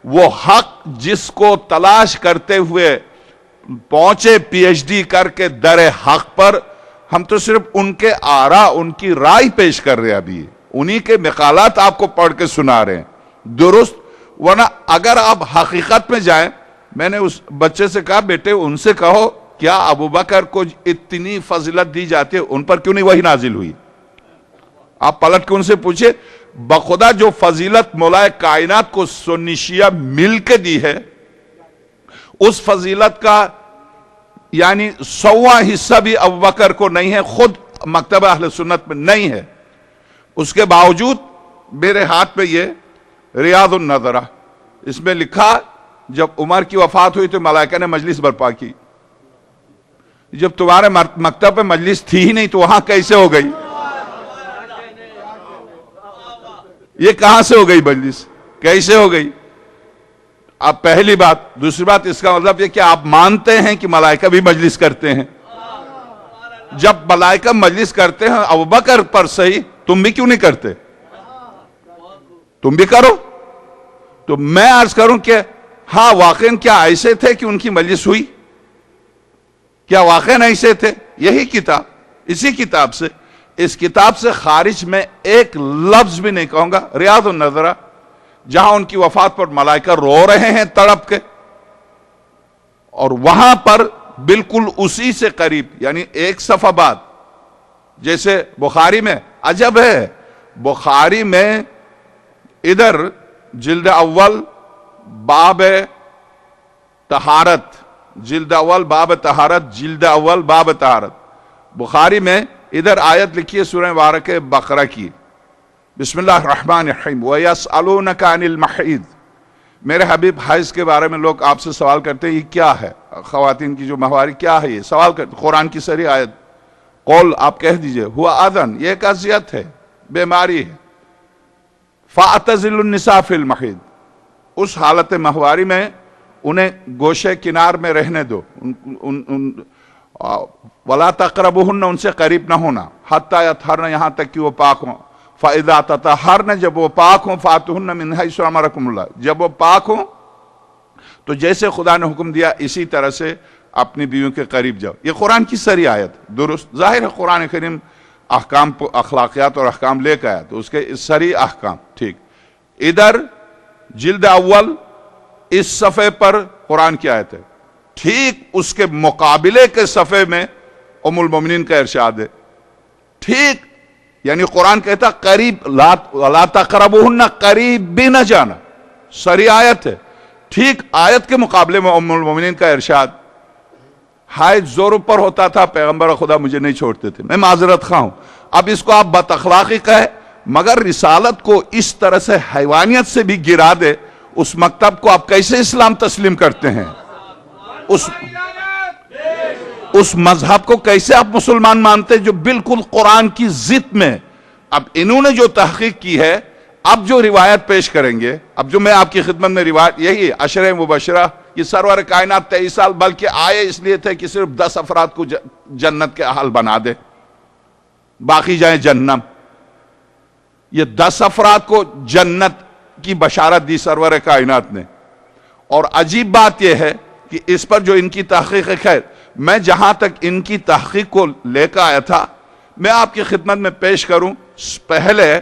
وہ حق جس کو تلاش کرتے ہوئے پہنچے پی ایچ ڈی کر کے در حق پر، ہم تو صرف ان کے آراء، ان کی رائے پیش کر رہے ہیں. ابھی انہی کے مقالات آپ کو پڑھ کے سنا رہے ہیں، درست. ورنہ اگر آپ حقیقت میں جائیں، میں نے اس بچے سے کہا بیٹے ان سے کہو کیا ابوبکر کو اتنی فضیلت دی جاتی ہے، ان پر کیوں نہیں وحی نازل ہوئی؟ آپ پلٹ کے ان سے پوچھے بخدا جو فضیلت مولائے کائنات کو سنی شیعہ مل کے دی ہے، اس فضیلت کا یعنی 100واں حصہ بھی ابوبکر کو نہیں ہے، خود مکتبہ اہل سنت میں نہیں ہے. اس کے باوجود میرے ہاتھ میں یہ ریاض النظرہ، اس میں لکھا جب عمر کی وفات ہوئی تو ملائکہ نے مجلس برپا کی. جب تمہارے مکتب پہ مجلس تھی ہی نہیں تو وہاں کیسے ہو گئی؟ یہ کہاں سے ہو گئی مجلس؟ کیسے ہو گئی؟ اب پہلی بات. دوسری بات، اس کا مطلب یہ کہ آپ مانتے ہیں کہ ملائکہ بھی مجلس کرتے ہیں. جب ملائکہ مجلس کرتے ہیں ابوبکر پر صحیح، تم بھی کیوں نہیں کرتے؟ تم بھی کرو. تو میں عرض کروں کہ ہاں واقعاً کیا ایسے تھے کہ ان کی مجلس ہوئی؟ کیا واقعاً ایسے تھے؟ یہی کتاب، اسی کتاب سے، اس کتاب سے خارج میں ایک لفظ بھی نہیں کہوں گا. ریاض النظرہ، جہاں ان کی وفات پر ملائکہ رو رہے ہیں تڑپ کے، اور وہاں پر بالکل اسی سے قریب یعنی ایک صفحہ بعد، جیسے بخاری میں عجب ہے، بخاری میں ادھر جلد اول باب طہارت، جلد اول باب طہارت، جلد اول باب طہارت، بخاری میں ادھر آیت لکھی ہے سورہ مبارکہ بقرہ کی، بسم اللہ الرحمن الرحیم وَيَسْأَلُونَكَ عَنِ الْمَحِيضِ. میرے حبیب حیض کے بارے میں لوگ آپ سے سوال کرتے ہیں یہ کیا ہے، خواتین کی جو ماہواری کیا ہے، یہ سوال کرتے. قرآن کی سری آیت، قول آپ کہہ دیجئے ہوا اذن، یہ ایک اذیت ہے، بیماری ہے. فَأَتَزِلُ النِّسَاءَ فِي الْمَحِيضِ، اس حالت ماہواری میں انہیں گوشے کنار میں رہنے دو، وَلَا تَقْرَبُهُنَّ، ان سے قریب نہ ہونا، حَتَّى يَطْهَرْنَ، یہاں تک کہ وہ پاک ہوں. فَإِذَا تَطَهَّرْنَ، جب وہ پاک ہوں، فَأْتُوهُنَّ مِنْ حَيْثُ أَمَرَكُمُ اللَّهُ، جب وہ پاک ہوں تو جیسے خدا نے حکم دیا اسی طرح سے اپنی بیویوں کے قریب جاؤ. یہ قرآن کی سری آیت، درست. ظاہر ہے قرآن کریم احکام، اخلاقیات اور احکام لے کے آیا تو اس کے سری احکام ٹھیک. ادھر جلد اول اس صفحے پر قرآن کی آیت ہے، ٹھیک اس کے مقابلے کے صفحے میں ام المومنین کا ارشاد ہے. ٹھیک یعنی قرآن کہتا قریب، لا تقربوہن، قریب بھی نہ جانا، سری آیت ہے. ٹھیک آیت کے مقابلے میں ام المومنین کا ارشاد. حائض زور پر ہوتا تھا، پیغمبر خدا مجھے نہیں چھوڑتے تھے، میں معذرت خواہ ہوں. اب اس کو آپ بد اخلاقی کہے، مگر رسالت کو اس طرح سے حیوانیت سے بھی گرا دے، اس مکتب کو آپ کیسے اسلام تسلیم کرتے ہیں؟ اس مذہب کو کیسے آپ مسلمان مانتے جو بالکل قرآن کی ضد میں؟ اب انہوں نے جو تحقیق کی ہے، اب جو روایت پیش کریں گے، اب جو میں آپ کی خدمت میں روایت، یہی عشرہ مبشرہ، یہ سرور کائنات 23 سال بلکہ آئے اس لیے تھے کہ صرف 10 افراد کو جنت کے اہل بنا دے، باقی جائیں جہنم. یہ 10 افراد کو جنت کی بشارت دی سرور کائنات نے. اور عجیب بات یہ ہے کہ اس پر جو ان کی تحقیق ہے، خیر میں جہاں تک ان کی تحقیق کو لے کر آیا تھا میں آپ کی خدمت میں پیش کروں. پہلے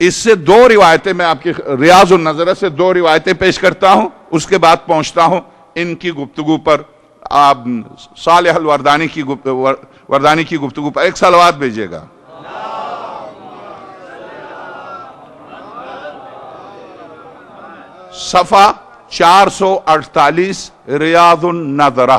اس سے 2 روایتیں میں آپ کی ریاض النظرہ سے 2 روایتیں پیش کرتا ہوں، اس کے بعد پہنچتا ہوں ان کی گفتگو پر. آپ صالح الوردانی کی گفتگو پر ایک صلوات بھیجیے گا. صفحہ 448 ریاض النظرہ،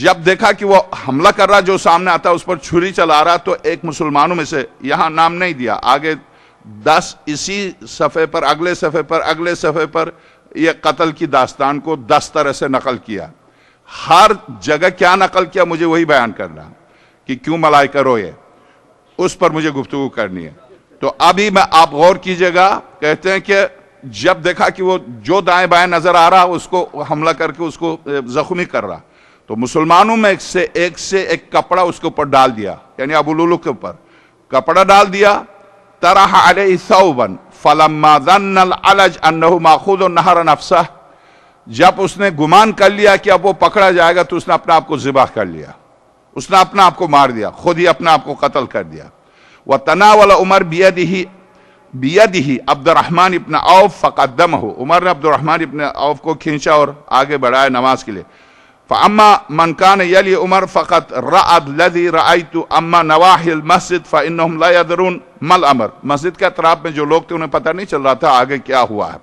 جب دیکھا کہ وہ حملہ کر رہا، جو سامنے آتا اس پر چھری چلا رہا، تو ایک مسلمانوں میں سے، یہاں نام نہیں دیا، آگے 10 اسی صفحے پر، اگلے صفحے پر، اگلے صفحے پر یہ قتل کی داستان کو 10 طرح سے نقل کیا. ہر جگہ کیا نقل کیا مجھے وہی بیان کرنا کہ کیوں ملائکہ روئے، اس پر مجھے گفتگو کرنی ہے. تو ابھی میں آپ غور کیجئے گا، کہتے ہیں کہ جب دیکھا کہ وہ جو دائیں بائیں نظر آ رہا اس کو حملہ کر کے اس کو زخمی کر رہا، تو مسلمانوں میں ایک سے ایک کپڑا اس کے اوپر ڈال دیا، یعنی ابو لولو کے اوپر کپڑا ڈال دیا. طرح علیہ ثوبا فلما ظن العلج انه ماخوذ نحر نفسه، جب اس نے گمان کر لیا کہ اب وہ پکڑا جائے گا تو اس نے اپنے آپ کو ذبح کر لیا، اس نے اپنے آپ کو مار دیا، خود ہی اپنے آپ کو قتل کر دیا. وتناول عمر بیدہ عبد الرحمن ابن عوف فقدمہ، عمر نے عبد الرحمن ابن عوف کو کھینچا اور آگے بڑھایا نماز کے لیے. فاما من كان يلي عمر فقط رأى الذي رأيت اما نواحي المسجد فانهم لا يدرون ما الامر، مسجد کے اطراف میں جو لوگ تھے انہیں پتہ نہیں چل رہا تھا آگے کیا ہوا ہے.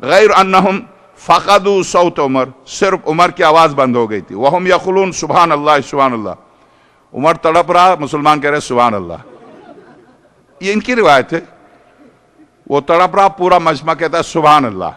غیر انهم فقدوا صوت عمر، صرف عمر کی آواز بند ہو گئی تھی. وهم يقولون سبحان اللہ سبحان اللہ، عمر تڑپ رہا، مسلمان کہہ رہے سبحان اللہ. یہ ان کی روایت ہے، وہ تڑپ رہا، پورا مجمع کہتا ہے سبحان اللہ.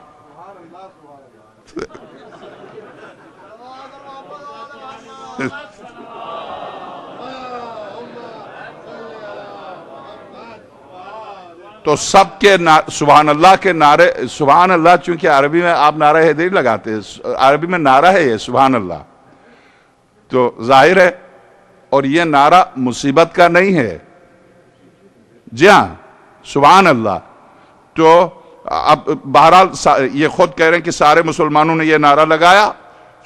تو سب کے سبحان اللہ کے نعرے، سبحان اللہ چونکہ عربی میں آپ نعرہ حیدری لگاتے ہیں، عربی میں نعرہ ہے یہ سبحان اللہ، تو ظاہر ہے، اور یہ نعرہ مصیبت کا نہیں ہے، جی ہاں سبحان اللہ. تو اب بہرحال یہ خود کہہ رہے ہیں کہ سارے مسلمانوں نے یہ نعرہ لگایا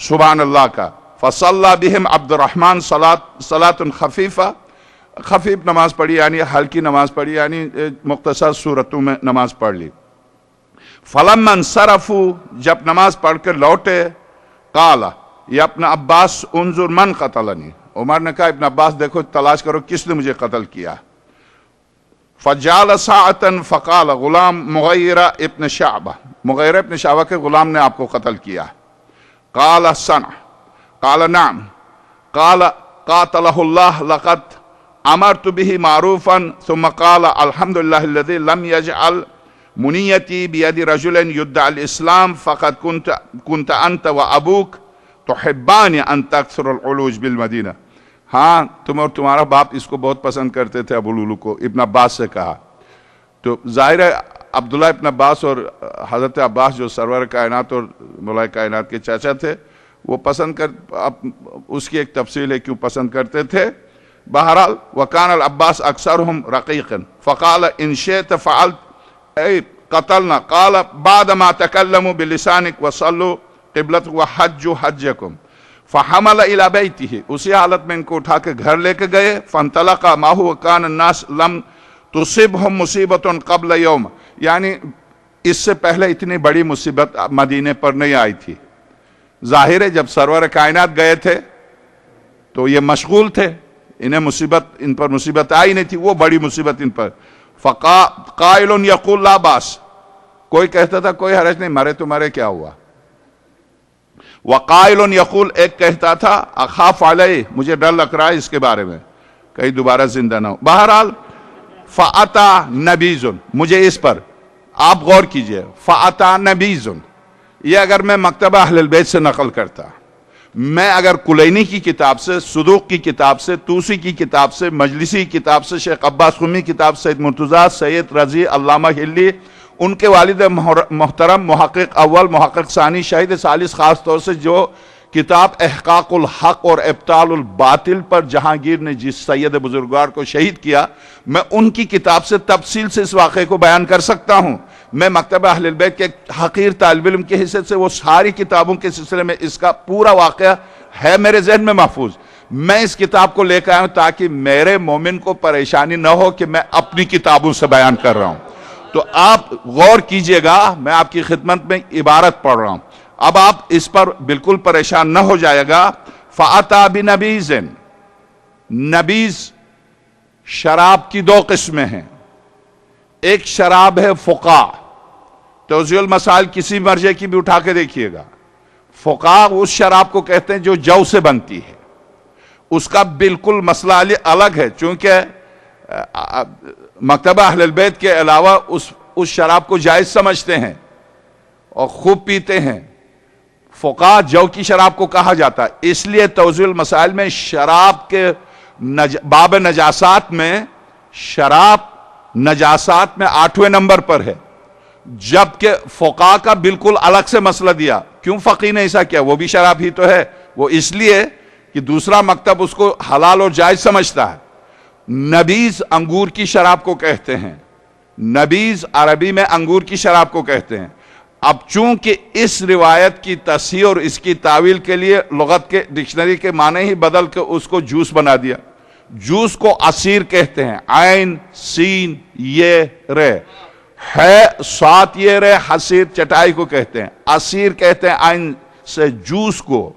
سبحان اللہ کا. فصلی بہم عبد الرحمن صلاۃ خفیفہ، خفیف نماز پڑھی یعنی ہلکی نماز پڑھی، یعنی مختصر صورتوں میں نماز پڑھ لی. فلما انصرفوا، جب نماز پڑھ کر لوٹے، قال یا ابن عباس انظر من قتلنی، عمر نے کہا ابن عباس دیکھو تلاش کرو کس نے مجھے قتل کیا. فجعل ساعة فقال غلام مغیرہ ابن شعبہ، مغیرہ ابن شعبہ کے غلام نے آپ کو قتل کیا. قال صنع، قال نعم، قال قاتلہ اللہ لقد امرت به معروفا ثم قال الحمد لله الذي لم يجعل منیتی بید رجل يدعي الاسلام فقد كنت انت وابوك تحبان ان تكثر العلوج بالمدینہ. ہاں تم اور تمہارا باپ اس کو بہت پسند کرتے تھے، ابو لولو کو. ابن عباس سے کہا. تو ظاہر ہے عبداللہ ابن عباس اور حضرت عباس جو سرور کائنات اور مولا کائنات کے چاچا تھے، وہ پسند اب اس کی ایک تفصیل ہے کیوں پسند کرتے تھے. بہرحال وکان العباس اکثرهم رقیقا فقال ان شئت فعلت اے قتلنا، قال بعد ما تکلموا بلسانک وصلوا قبلتک وحجوا حجکم فحمل الى بیتہ، اسی حالت میں ان کو اٹھا کے گھر لے کے گئے. فانطلق معه وكان الناس لم تصبهم مصیبت قبل یوم، یعنی اس سے پہلے اتنی بڑی مصیبت مدینے پر نہیں آئی تھی. ظاہر ہے جب سرور کائنات گئے تھے تو یہ مشغول تھے، ان پر مصیبت آئی نہیں تھی، وہ بڑی مصیبت ان پر. قائل یقول لا باس، کوئی کہتا تھا کوئی حرج نہیں، مرے تو مرے کیا ہوا. وقائل یقول، ایک کہتا تھا اخاف علیہ، مجھے ڈر لگ رہا ہے اس کے بارے میں کہیں دوبارہ زندہ نہ ہو. بہرحال فاتا نبیذ، مجھے اس پر آپ غور کیجئے، فاتا نبیذ، یہ اگر میں مکتبہ اہل البیت سے نقل کرتا، میں اگر کلینی کی کتاب سے، صدوق کی کتاب سے، توسی کی کتاب سے، مجلسی کی کتاب سے، شیخ عباس قمی کی کتاب، سید مرتضیٰ، سید رضی، علامہ ہلی، ان کے والد محترم محقق اول، محقق ثانی، شہید ثالث، خاص طور سے جو کتاب احقاق الحق اور ابطال الباطل پر جہانگیر نے جس سید بزرگوار کو شہید کیا، میں ان کی کتاب سے تفصیل سے اس واقعے کو بیان کر سکتا ہوں. میں مکتبہ اہل البیت کے حقیر طالب علم کی حیثیت سے وہ ساری کتابوں کے سلسلے میں اس کا پورا واقعہ ہے میرے ذہن میں محفوظ. میں اس کتاب کو لے کے آیا ہوں تاکہ میرے مومن کو پریشانی نہ ہو کہ میں اپنی کتابوں سے بیان کر رہا ہوں. تو آپ غور کیجئے گا، میں آپ کی خدمت میں عبارت پڑھ رہا ہوں، اب آپ اس پر بالکل پریشان نہ ہو جائے گا. فَأَتَى بِنَبِيزٍ، نبیز شراب کی دو قسمیں ہیں. ایک شراب ہے فقاع، توضیح المسائل کسی مرجع کی بھی اٹھا کے دیکھیے گا. فقاع اس شراب کو کہتے ہیں جو جو سے بنتی ہے، اس کا بالکل مسئلہ الگ ہے، چونکہ مکتبہ اہل البیت کے علاوہ اس شراب کو جائز سمجھتے ہیں اور خوب پیتے ہیں۔ فقہاء جو کی شراب کو کہا جاتا ہے، اس لیے توضیح المسائل میں شراب کے باب نجاسات میں شراب نجاسات میں 8ویں نمبر پر ہے، جبکہ فقہاء کا بالکل الگ سے مسئلہ دیا۔ کیوں فقیہ نے ایسا کیا؟ وہ بھی شراب ہی تو ہے، وہ اس لیے کہ دوسرا مکتب اس کو حلال اور جائز سمجھتا ہے۔ نبیذ انگور کی شراب کو کہتے ہیں، نبیذ عربی میں انگور کی شراب کو کہتے ہیں۔ اب چونکہ اس روایت کی تصحیح اور اس کی تعویل کے لیے لغت کے ڈکشنری کے معنی ہی بدل کے اس کو جوس بنا دیا۔ جوس کو عصیر کہتے ہیں، عین سین یہ رے ہے، سات یہ رے، حسیر چٹائی کو کہتے ہیں، عصیر کہتے ہیں عین سے جوس کو،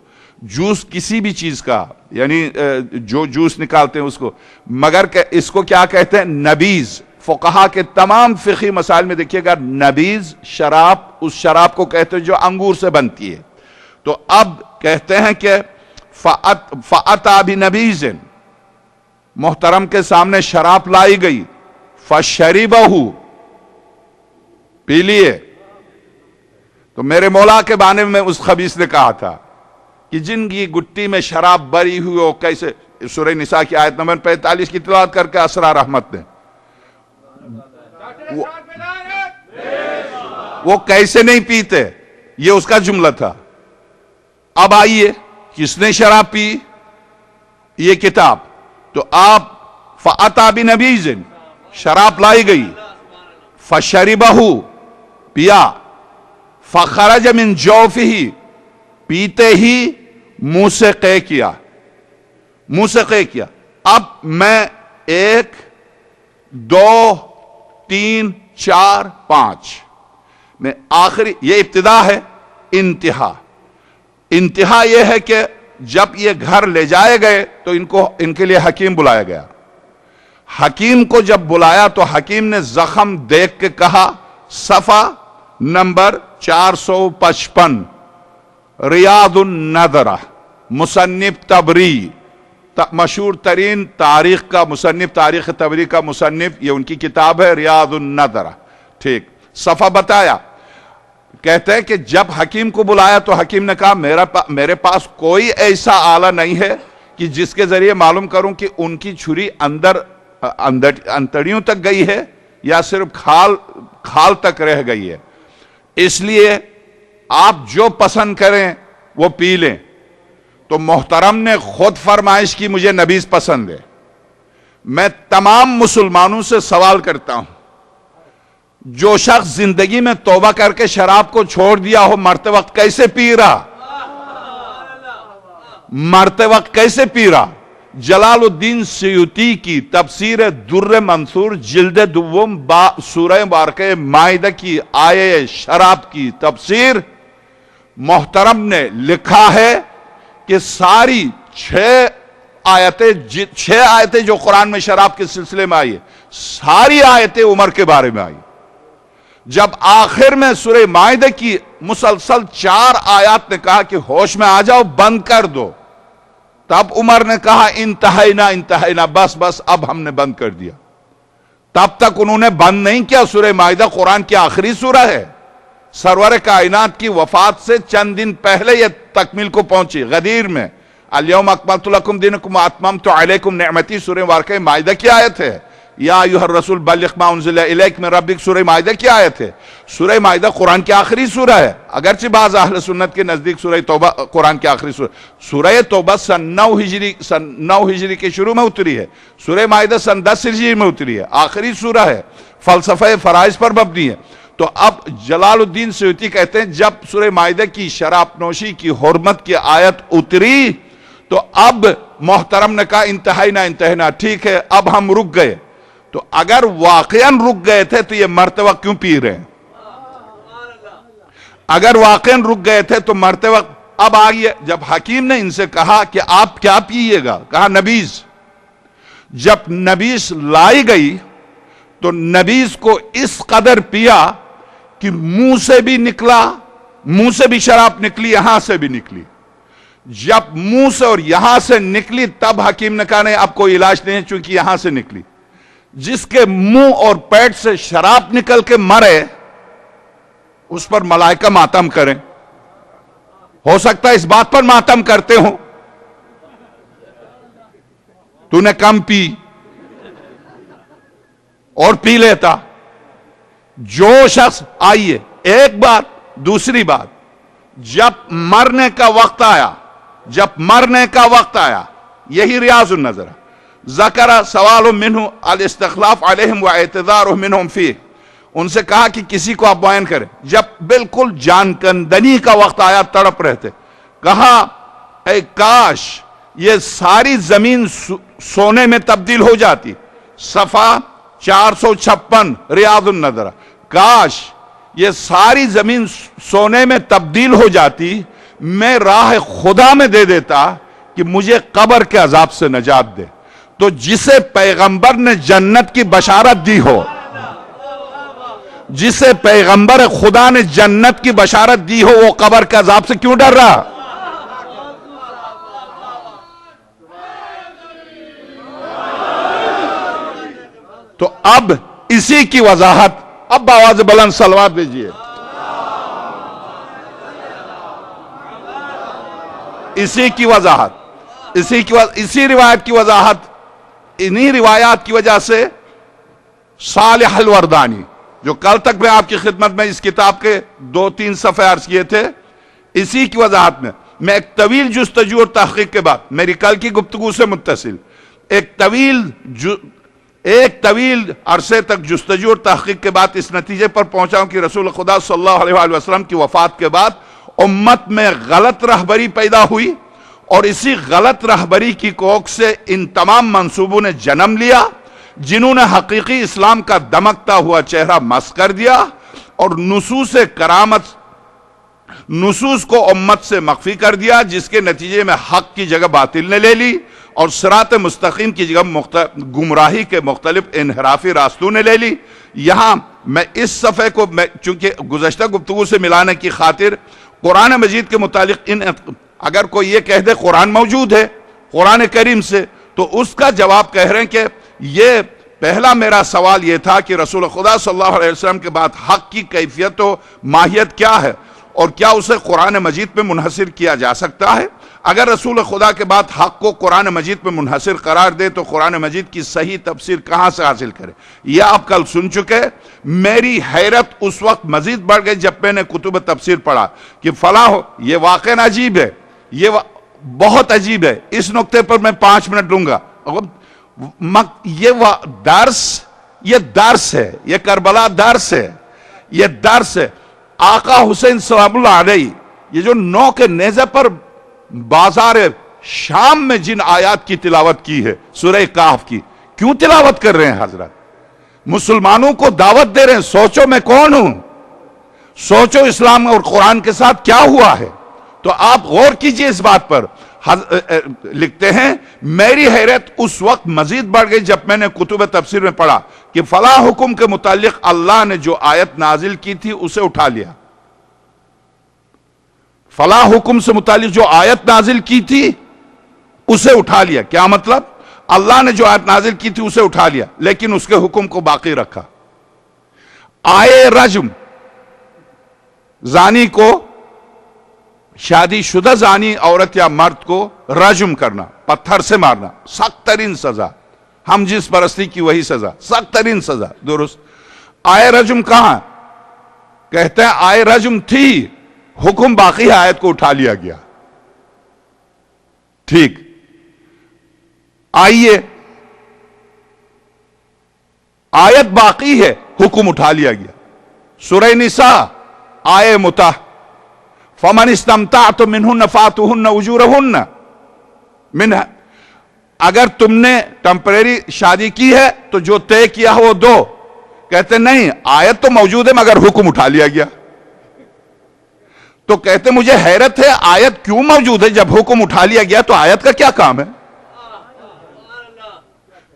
جوس کسی بھی چیز کا، یعنی جو جوس نکالتے ہیں اس کو، مگر کہ اس کو کیا کہتے ہیں؟ نبیذ۔ فقہاء کے تمام فقہی مسائل میں دیکھیے گا، نبیذ شراب اس شراب کو کہتے ہیں جو انگور سے بنتی ہے۔ تو اب کہتے ہیں کہ فَأَتَى بِنَبِيذٍ، محترم کے سامنے شراب لائی گئی، فَشَرِبَهُ، پی لیے۔ تو میرے مولا کے بارے میں اس خبیث نے کہا تھا کہ جن کی گٹی میں شراب بری ہوئی ہو، کیسے، سورہ نساء کی آیت نمبر 45 کی تلاوت کر کے اسرار رحمت نے، وہ کیسے نہیں پیتے، یہ اس کا جملہ تھا۔ اب آئیے، کس نے شراب پی؟ یہ کتاب۔ تو آپ فَأَتَى بِنَبِيذٍ، شراب لائی گئی، فَشَرِبَهُ، پیا، فَخَرَجَ مِن جَوْفِهِ، پیتے ہی منہ سے قے کیا، منہ سے قے کیا۔ اب میں 1 2 3 4 5 میں آخری، یہ ابتدا ہے، انتہا یہ ہے کہ جب یہ گھر لے جائے گئے تو ان کے لیے حکیم بلایا گیا۔ حکیم کو جب بلایا تو حکیم نے زخم دیکھ کے کہا، صفحہ نمبر 455، ریاض النظرہ، مصنف تبری، مشہور ترین تاریخ کا مصنف، تاریخ تبری کا مصنف، یہ ان کی کتاب ہے ریاض النظرہ۔ ٹھیک، صفحہ بتایا۔ کہتے ہیں کہ جب حکیم کو بلایا تو حکیم نے کہا، میرے پاس کوئی ایسا آلہ نہیں ہے کہ جس کے ذریعے معلوم کروں کہ ان کی چھری انتڑیوں تک گئی ہے یا صرف کھال تک رہ گئی ہے، اس لیے آپ جو پسند کریں وہ پی لیں۔ تو محترم نے خود فرمائش کی، مجھے نبیذ پسند ہے۔ میں تمام مسلمانوں سے سوال کرتا ہوں، جو شخص زندگی میں توبہ کر کے شراب کو چھوڑ دیا ہو، مرتے وقت کیسے پی رہا؟ مرتے وقت کیسے پی رہا؟ جلال الدین سیوطی کی تفسیر در منصور جلد دوم سورہ مبارکہ مائدہ کی آیے شراب کی تفسیر، محترم نے لکھا ہے کہ ساری 6 آیتیں جو قرآن میں شراب کے سلسلے میں آئی ہے، ساری آیتیں عمر کے بارے میں آئی۔ جب آخر میں سورہ مائدہ کی مسلسل 4 آیات نے کہا کہ ہوش میں آ جاؤ، بند کر دو، تب عمر نے کہا انتہینا، بس اب ہم نے بند کر دیا۔ تب تک انہوں نے بند نہیں کیا۔ سورہ مائدہ قرآن کی آخری سورہ ہے، سرور کائنات کی وفات سے چند دن پہلے یہ تکمیل کو پہنچی۔ غدیر میں الیوم اکملت لکم دینکم واتممت علیکم نعمتی، سورہ مبارکہ مائدہ کی آیت ہے۔ یا ایھا الرسول بلغ ما انزل الیک من ربک، سورہ مائدہ کی آیت ہے۔ سورہ مائدہ قرآن کی آخری سورہ ہے، اگرچہ بعض اہل سنت کے نزدیک سورہ توبہ قرآن کی آخری سورہ۔ سورہ توبہ سن 9 ہجری کے شروع میں اتری ہے، سورہ مائدہ سن 10 ہجری میں اتری ہے، آخری سورہ ہے، فلسفہ فرائض پر مبنی ہے۔ تو اب جلال الدین سیوطی کہتے ہیں جب سورہ مائدہ کی شراب نوشی کی حرمت کی آیت اتری تو اب محترم نے کہا انتہینا، ٹھیک ہے اب ہم رک گئے۔ تو اگر واقعاً رک گئے تھے تو یہ مرتے وقت کیوں پی رہے ہیں؟ اگر واقعاً رک گئے تھے تو مرتے وقت اب آئیے، جب حکیم نے ان سے کہا کہ آپ کیا پیئے گا، کہا نبیذ۔ جب نبیذ لائی گئی تو نبیذ کو اس قدر پیا کہ منہ سے بھی نکلا، منہ سے بھی شراب نکلی، یہاں سے بھی نکلی۔ جب منہ سے اور یہاں سے نکلی تب حکیم نے کہا نہیں اب کوئی علاج نہیں ہے چونکہ یہاں سے نکلی. جس کے منہ اور پیٹ سے شراب نکل کے مرے اس پر ملائکہ ماتم کریں. ہو سکتا ہے اس بات پر ماتم کرتے ہوں تو نے کم پی اور پی لیتا. جو شخص آئیے ایک بات. دوسری بات, جب مرنے کا وقت آیا یہی ریاض النظر ذکر سوال منہ الاستخلاف علیہم و اعتذار منہم فیہ. ان سے کہا کہ کسی کو آپ معین کریں. جب بالکل جان کندنی کا وقت آیا تڑپ رہتے, کہا اے کاش یہ ساری زمین سونے میں تبدیل ہو جاتی. صفحہ 456 ریاض النظر. کاش یہ ساری زمین سونے میں تبدیل ہو جاتی, میں راہ خدا میں دے دیتا کہ مجھے قبر کے عذاب سے نجات دے. تو جسے پیغمبر نے جنت کی بشارت دی ہو, جسے پیغمبر خدا نے جنت کی بشارت دی ہو, وہ قبر کے عذاب سے کیوں ڈر رہا؟ تو اب اسی کی وضاحت, اب آواز بلند صلوات دیجئے. اسی کی وضاحت, اسی روایت کی وضاحت, انہی روایات کی وجہ سے صالح الوردانی, جو کل تک میں آپ کی خدمت میں اس کتاب کے 2-3 صفحے عرض کیے تھے, اسی کی وضاحت میں ایک طویل جستجو اور تحقیق کے بعد, میری کل کی گفتگو سے متصل ایک طویل عرصے تک جستجو اور تحقیق کے بعد اس نتیجے پر پہنچا ہوں کہ رسول خدا صلی اللہ علیہ وآلہ وسلم کی وفات کے بعد امت میں غلط رہبری پیدا ہوئی, اور اسی غلط رہبری کی کوکھ سے ان تمام منصوبوں نے جنم لیا جنہوں نے حقیقی اسلام کا دمکتا ہوا چہرہ مسخ کر دیا, اور نصوص کو امت سے مخفی کر دیا, جس کے نتیجے میں حق کی جگہ باطل نے لے لی, اور صراط مستقیم کی جگہ گمراہی کے مختلف انحرافی راستوں نے لے لی. یہاں میں اس صفحے کو چونکہ گزشتہ گفتگو سے ملانے کی خاطر قرآن مجید کے متعلق اگر کوئی یہ کہہ دے قرآن موجود ہے قرآن کریم سے, تو اس کا جواب کہہ رہے ہیں کہ یہ پہلا میرا سوال یہ تھا کہ رسول خدا صلی اللہ علیہ وسلم کے بعد حق کی کیفیت و ماہیت کیا ہے, اور کیا اسے قرآن مجید پہ منحصر کیا جا سکتا ہے؟ اگر رسول خدا کے بعد حق کو قرآن مجید پہ منحصر قرار دے تو قرآن مجید کی صحیح تفسیر کہاں سے حاصل کرے؟ یہ آپ کل سن چکے. میری حیرت اس وقت مزید بڑھ گئی جب میں نے کتب تفسیر پڑھا کہ فلاں یہ واقعاً عجیب ہے, یہ بہت عجیب ہے. اس نقطے پر میں 5 منٹ دوں گا. یہ درس ہے, یہ کربلا درس ہے, یہ درس ہے. آقا حسین سلام اللہ علیہ یہ جو 9 کے نیزے پر بازار شام میں جن آیات کی تلاوت کی ہے, سورہ کہف کی, کیوں تلاوت کر رہے ہیں حضرت؟ مسلمانوں کو دعوت دے رہے ہیں. سوچو میں کون ہوں, سوچو اسلام اور قرآن کے ساتھ کیا ہوا ہے. تو آپ غور کیجئے اس بات پر. لکھتے ہیں میری حیرت اس وقت مزید بڑھ گئی جب میں نے کتب تفسیر میں پڑھا کہ فلاں حکم کے متعلق اللہ نے جو آیت نازل کی تھی اسے اٹھا لیا. فلاں حکم سے متعلق جو آیت نازل کی تھی اسے اٹھا لیا. کیا مطلب؟ اللہ نے جو آیت نازل کی تھی اسے اٹھا لیا لیکن اس کے حکم کو باقی رکھا. آئے رجم, زانی کو, شادی شدہ زانی عورت یا مرد کو رجم کرنا, پتھر سے مارنا, سخت ترین سزا. ہم جس پرستی کی وہی سزا, سخت ترین سزا. درست. آئے رجم کہاں؟ کہتے ہیں آئے رجم تھی, حکم باقی ہے, آیت کو اٹھا لیا گیا. ٹھیک, آئیے آیت باقی ہے, حکم اٹھا لیا گیا. سورہ نساء آئے متع فمن استمتعتم منہن فاتوہن اجورہن منہ. اگر تم نے ٹمپریری شادی کی ہے تو جو طے کیا وہ دو. کہتے نہیں آیت تو موجود ہے مگر حکم اٹھا لیا گیا. تو کہتے مجھے حیرت ہے آیت کیوں موجود ہے جب حکم اٹھا لیا گیا, تو آیت کا کیا کام ہے؟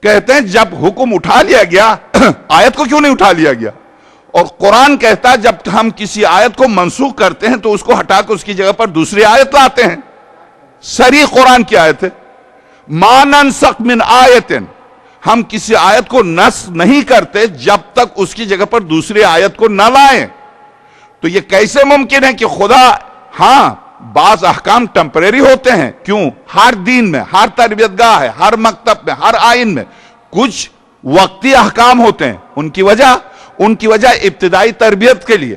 کہتے ہیں جب حکم اٹھا لیا گیا آیت کو کیوں نہیں اٹھا لیا گیا؟ اور قرآن کہتا ہے جب ہم کسی آیت کو منسوخ کرتے ہیں تو اس کو ہٹا کے اس کی جگہ پر دوسری آیت لاتے ہیں. سری قرآن کی آیت ہے. ما ننسخ من آیت، ہم کسی آیت کو نسخ نہیں کرتے جب تک اس کی جگہ پر دوسری آیت کو نہ لائیں. تو یہ کیسے ممکن ہے کہ خدا، ہاں بعض احکام ٹیمپریری ہوتے ہیں، کیوں؟ ہر دین میں، ہر تربیت گاہ ہے، ہر مکتب میں، ہر آئین میں کچھ وقتی احکام ہوتے ہیں. ان کی وجہ ابتدائی تربیت کے لیے.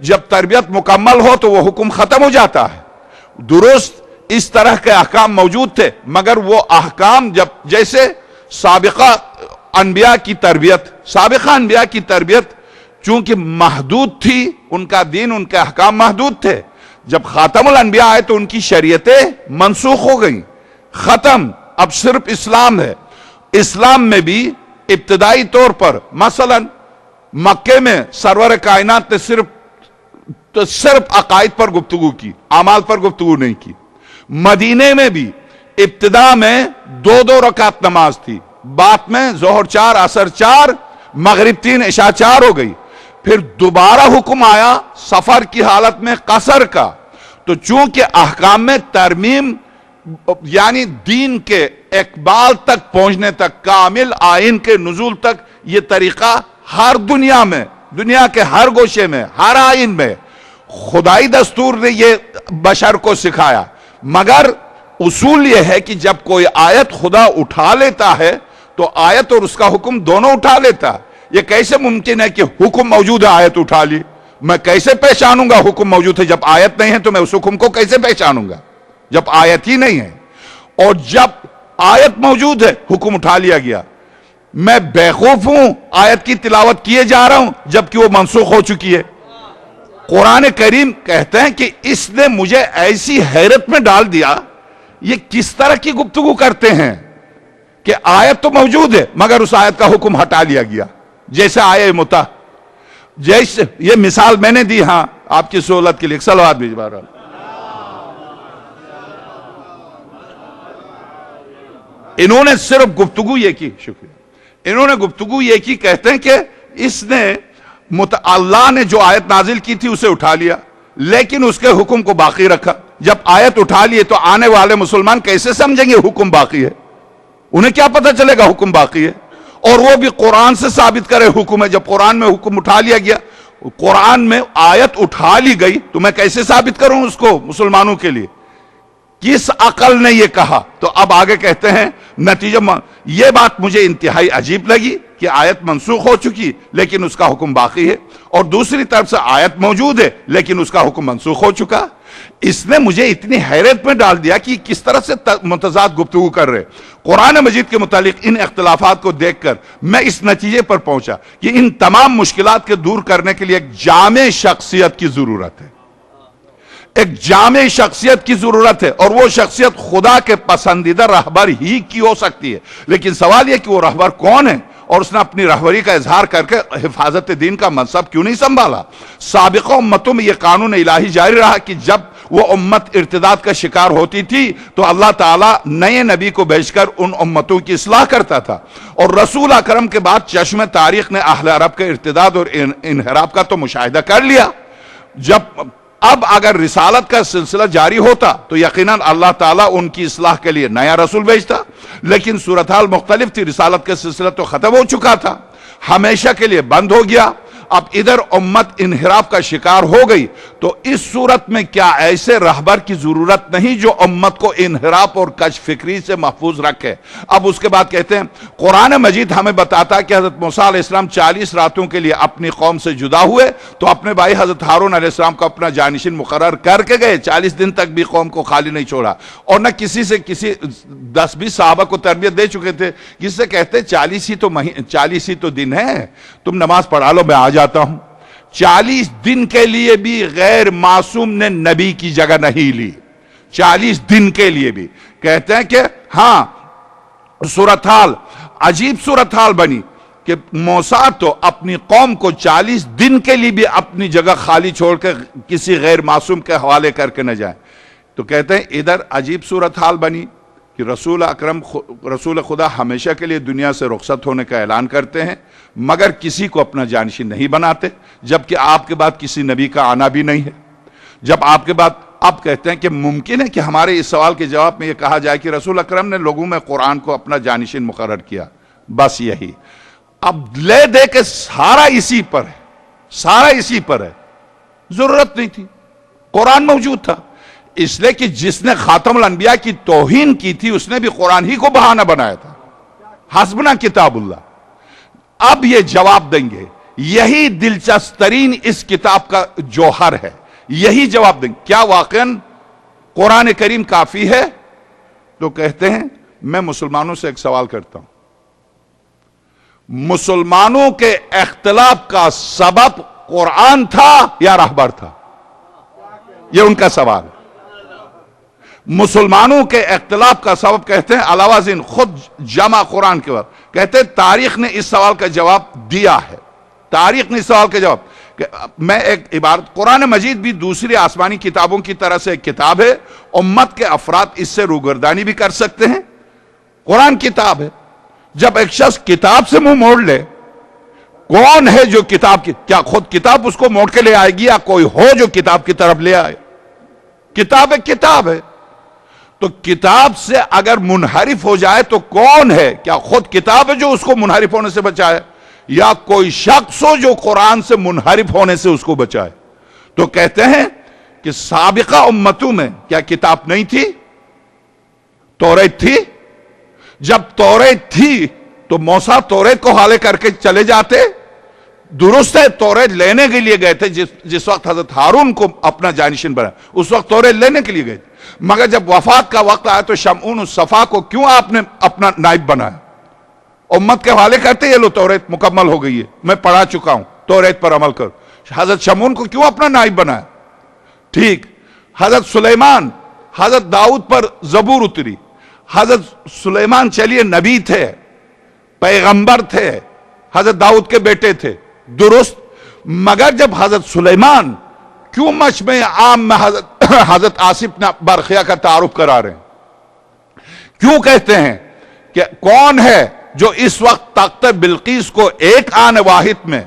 جب تربیت مکمل ہو تو وہ حکم ختم ہو جاتا ہے. درست اس طرح کے احکام موجود تھے، مگر وہ احکام جیسے سابقہ انبیاء کی تربیت چونکہ محدود تھی، ان کا دین، ان کے احکام محدود تھے. جب خاتم الانبیاء آئے تو ان کی شریعتیں منسوخ ہو گئیں، ختم. اب صرف اسلام ہے. اسلام میں بھی ابتدائی طور پر مثلا مکے میں سرور کائنات نے صرف عقائد پر گفتگو کی، اعمال پر گفتگو نہیں کی. مدینے میں بھی ابتدا میں 2 رکعت نماز تھی، بعد میں ظہر 4، عصر 4، مغرب 3، عشاء 4 ہو گئی. پھر دوبارہ حکم آیا سفر کی حالت میں قصر کا. تو چونکہ احکام میں ترمیم، یعنی دین کے اقبال تک پہنچنے تک، کامل آئین کے نزول تک، یہ طریقہ ہر دنیا میں، دنیا کے ہر گوشے میں، ہر آئین میں خدائی دستور نے یہ بشر کو سکھایا. مگر اصول یہ ہے کہ جب کوئی آیت خدا اٹھا لیتا ہے تو آیت اور اس کا حکم دونوں اٹھا لیتا. یہ کیسے ممکن ہے کہ حکم موجود ہے، آیت اٹھا لی؟ میں کیسے پہچانوں گا حکم موجود ہے؟ جب آیت نہیں ہے تو میں اس حکم کو کیسے پہچانوں گا جب آیت ہی نہیں ہے؟ اور جب آیت موجود ہے حکم اٹھا لیا گیا. میں بیوقوف ہوں، آیت کی تلاوت کیے جا رہا ہوں جبکہ وہ منسوخ ہو چکی ہے. قرآن کریم کہتے ہیں کہ اس نے مجھے ایسی حیرت میں ڈال دیا. یہ کس طرح کی گفتگو کرتے ہیں کہ آیت تو موجود ہے مگر اس آیت کا حکم ہٹا لیا گیا. جیسے آیہ متہ، جیسے یہ مثال میں نے دی، ہاں آپ کی سہولت کے لیے ایک صلوات بھیجوا رہا ہوں. انہوں نے صرف گفتگو یہ کی، شکریہ، انہوں نے گفتگو یہ کی، کہتے ہیں کہ اس نے اللہ نے جو آیت نازل کی تھی اسے اٹھا لیا لیکن اس کے حکم کو باقی رکھا. جب آیت اٹھا لیے تو آنے والے مسلمان کیسے سمجھیں گے حکم باقی ہے؟ انہیں کیا پتہ چلے گا حکم باقی ہے؟ اور وہ بھی قرآن سے ثابت کرے حکم ہے. جب قرآن میں حکم اٹھا لیا گیا، قرآن میں آیت اٹھا لی گئی تو میں کیسے ثابت کروں اس کو مسلمانوں کے لیے؟ کس عقل نے یہ کہا؟ تو اب آگے کہتے ہیں نتیجہ. یہ بات مجھے انتہائی عجیب لگی کہ آیت منسوخ ہو چکی لیکن اس کا حکم باقی ہے، اور دوسری طرف سے آیت موجود ہے لیکن اس کا حکم منسوخ ہو چکا. اس نے مجھے اتنی حیرت میں ڈال دیا کہ کس طرح سے متضاد گفتگو کر رہے. قرآن مجید کے متعلق ان اختلافات کو دیکھ کر میں اس نتیجے پر پہنچا کہ ان تمام مشکلات کے دور کرنے کے لیے ایک جامع شخصیت کی ضرورت ہے. ایک جامع شخصیت کی ضرورت ہے، اور وہ شخصیت خدا کے پسندیدہ رہبر ہی کی ہو سکتی ہے. لیکن سوال یہ کہ وہ رہبر کون ہے اور اس نے اپنی رہبری کا اظہار کر کے حفاظت دین کا منصب کیوں نہیں سنبھالا؟ سابقہ امتوں میں یہ قانون الہی جاری رہا کہ جب وہ امت ارتداد کا شکار ہوتی تھی تو اللہ تعالیٰ نئے نبی کو بھیج کر ان امتوں کی اصلاح کرتا تھا. اور رسول اکرم کے بعد چشم تاریخ نے اہل عرب کے ارتداد اور انحراف کا تو مشاہدہ کر لیا. اب اگر رسالت کا سلسلہ جاری ہوتا تو یقیناً اللہ تعالیٰ ان کی اصلاح کے لیے نیا رسول بھیجتا، لیکن صورتحال مختلف تھی. رسالت کا سلسلہ تو ختم ہو چکا تھا، ہمیشہ کے لیے بند ہو گیا. اب ادھر امت انحراف کا شکار ہو گئی تو اس صورت میں کیا ایسے رہبر کی ضرورت نہیں جو امت کو انحراف اور کج فکری سے محفوظ رکھے؟ اب اس کے بعد کہتے ہیں قرآن مجید ہمیں بتاتا ہے کہ حضرت موسیٰ علیہ السلام 40 راتوں کے لیے اپنی قوم سے جدا ہوئے تو اپنے بھائی حضرت ہارون علیہ السلام کو اپنا جانشین مقرر کر کے گئے. 40 دن تک بھی قوم کو خالی نہیں چھوڑا، اور نہ کسی 10-20 صحابہ کو تربیت دے چکے تھے جس سے کہتے 40 ہی تو دن ہے، تم نماز پڑھا لو میں آ جاتا ہوں. 40 دن کے لیے بھی غیر معصوم نے نبی کی جگہ نہیں لی. 40 دن کے لیے بھی کہتے ہیں کہ ہاں صورتحال، عجیب صورتحال بنی کہ موسیٰ تو اپنی قوم کو 40 دن کے لیے بھی اپنی جگہ خالی چھوڑ کے کسی غیر معصوم کے حوالے کر کے نہ جائیں. تو کہتے ہیں ادھر عجیب صورتحال بنی کہ رسول خدا ہمیشہ کے لیے دنیا سے رخصت ہونے کا اعلان کرتے ہیں مگر کسی کو اپنا جانشین نہیں بناتے، جبکہ آپ کے بعد کسی نبی کا آنا بھی نہیں ہے. جب آپ کے بعد اب کہتے ہیں کہ ممکن ہے کہ ہمارے اس سوال کے جواب میں یہ کہا جائے کہ رسول اکرم نے لوگوں میں قرآن کو اپنا جانشین مقرر کیا، بس یہی. اب لے دے کے سارا اسی پر ہے، سارا اسی پر ہے. ضرورت نہیں تھی، قرآن موجود تھا. اس لیے کہ جس نے خاتم الانبیاء کی توہین کی تھی اس نے بھی قرآن ہی کو بہانہ بنایا تھا. حسبنا کتاب اللہ. اب یہ جواب دیں گے، یہی دلچسپ ترین اس کتاب کا جوہر ہے. یہی جواب دیں گے کیا واقعاً قرآن کریم کافی ہے؟ تو کہتے ہیں میں مسلمانوں سے ایک سوال کرتا ہوں، مسلمانوں کے اختلاف کا سبب قرآن تھا یا رہبر تھا؟ یہ ان کا سوال. مسلمانوں کے اختلاف کا سبب کہتے ہیں علاوہ ازیں خود جمع قرآن کے وقت کہتے ہیں تاریخ نے اس سوال کا جواب دیا ہے. تاریخ نے اس سوال کا جواب، میں ایک عبارت، قرآن مجید بھی دوسری آسمانی کتابوں کی طرح سے ایک کتاب ہے، امت کے افراد اس سے روگردانی بھی کر سکتے ہیں. قرآن کتاب ہے. جب ایک شخص کتاب سے منہ موڑ لے، کون ہے جو کتاب کی، کیا خود کتاب اس کو موڑ کے لے آئے گی یا کوئی ہو جو کتاب کی طرف لے آئے؟ کتاب ہے، کتاب ہے. تو کتاب سے اگر منحرف ہو جائے تو کون ہے؟ کیا خود کتاب ہے جو اس کو منحرف ہونے سے بچائے یا کوئی شخص ہو جو قرآن سے منحرف ہونے سے اس کو بچائے؟ تو کہتے ہیں کہ سابقہ امتوں میں کیا کتاب نہیں تھی؟ توریت تھی. جب توریت تھی تو موسیٰ توریت کو حوالے کر کے چلے جاتے. درست ہے توریت لینے کے لیے گئے تھے، جس وقت حضرت ہارون کو اپنا جانشین بنا اس وقت توریت لینے کے لیے گئے تھے. مگر جب وفات کا وقت آیا تو شمعون الصفا کو کیوں آپ نے اپنا نائب بنایا؟ امت کے حوالے کرتے یہ لو توریت مکمل ہو گئی ہے، میں پڑھا چکا ہوں، توریت پر عمل کرو. حضرت شمعون کو کیوں اپنا نائب بنایا؟ ٹھیک. حضرت سلیمان، حضرت داؤد پر زبور اتری. حضرت سلیمان چلیے نبی تھے، پیغمبر تھے، حضرت داؤد کے بیٹے تھے، درست. مگر جب حضرت سلیمان کیوں مجمع عام میں حضرت آصف نے برخیہ کا تعارف کرا رہے ہیں؟ کیوں کہتے ہیں کہ کون ہے جو اس وقت تخت بلقیس کو ایک آن واحد میں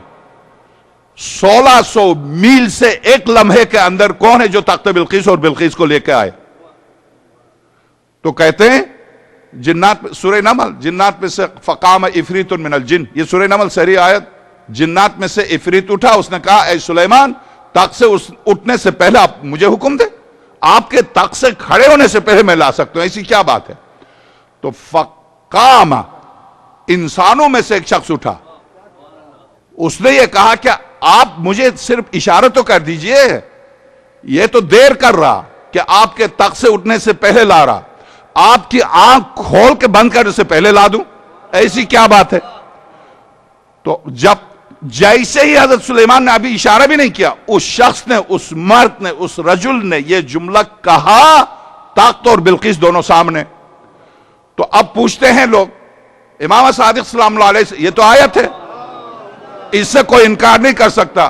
1600 میل سے ایک لمحے کے اندر کون ہے جو تخت بلقیس اور بلقیس کو لے کے آئے؟ تو کہتے ہیں جنات، سورہ نمل، جنات میں سے فقام افریت من الجن، یہ سورہ نمل صحیح آیت. جنات میں سے افریت اٹھا، اس نے کہا اے سلیمان تخت سے اٹھنے سے پہلے آپ مجھے حکم دے، آپ کے تخت سے کھڑے ہونے سے پہلے میں لا سکتا ہوں، ایسی کیا بات ہے؟ تو فقام، انسانوں میں سے ایک شخص اٹھا، اس نے یہ کہا کہ آپ مجھے صرف اشارہ تو کر دیجئے، یہ تو دیر کر رہا کہ آپ کے تخت سے اٹھنے سے پہلے لا رہا، آپ کی آنکھ کھول کے بند کرنے سے پہلے لا دوں، ایسی کیا بات ہے؟ تو جب جیسے ہی حضرت سلیمان نے ابھی اشارہ بھی نہیں کیا، اس شخص نے، اس مرد نے، اس رجل نے یہ جملہ کہا، تخت اور بلقیس دونوں سامنے. تو اب پوچھتے ہیں لوگ، امام صادق سلام اللہ علیہ سے، یہ تو آیت ہے، اس سے کوئی انکار نہیں کر سکتا.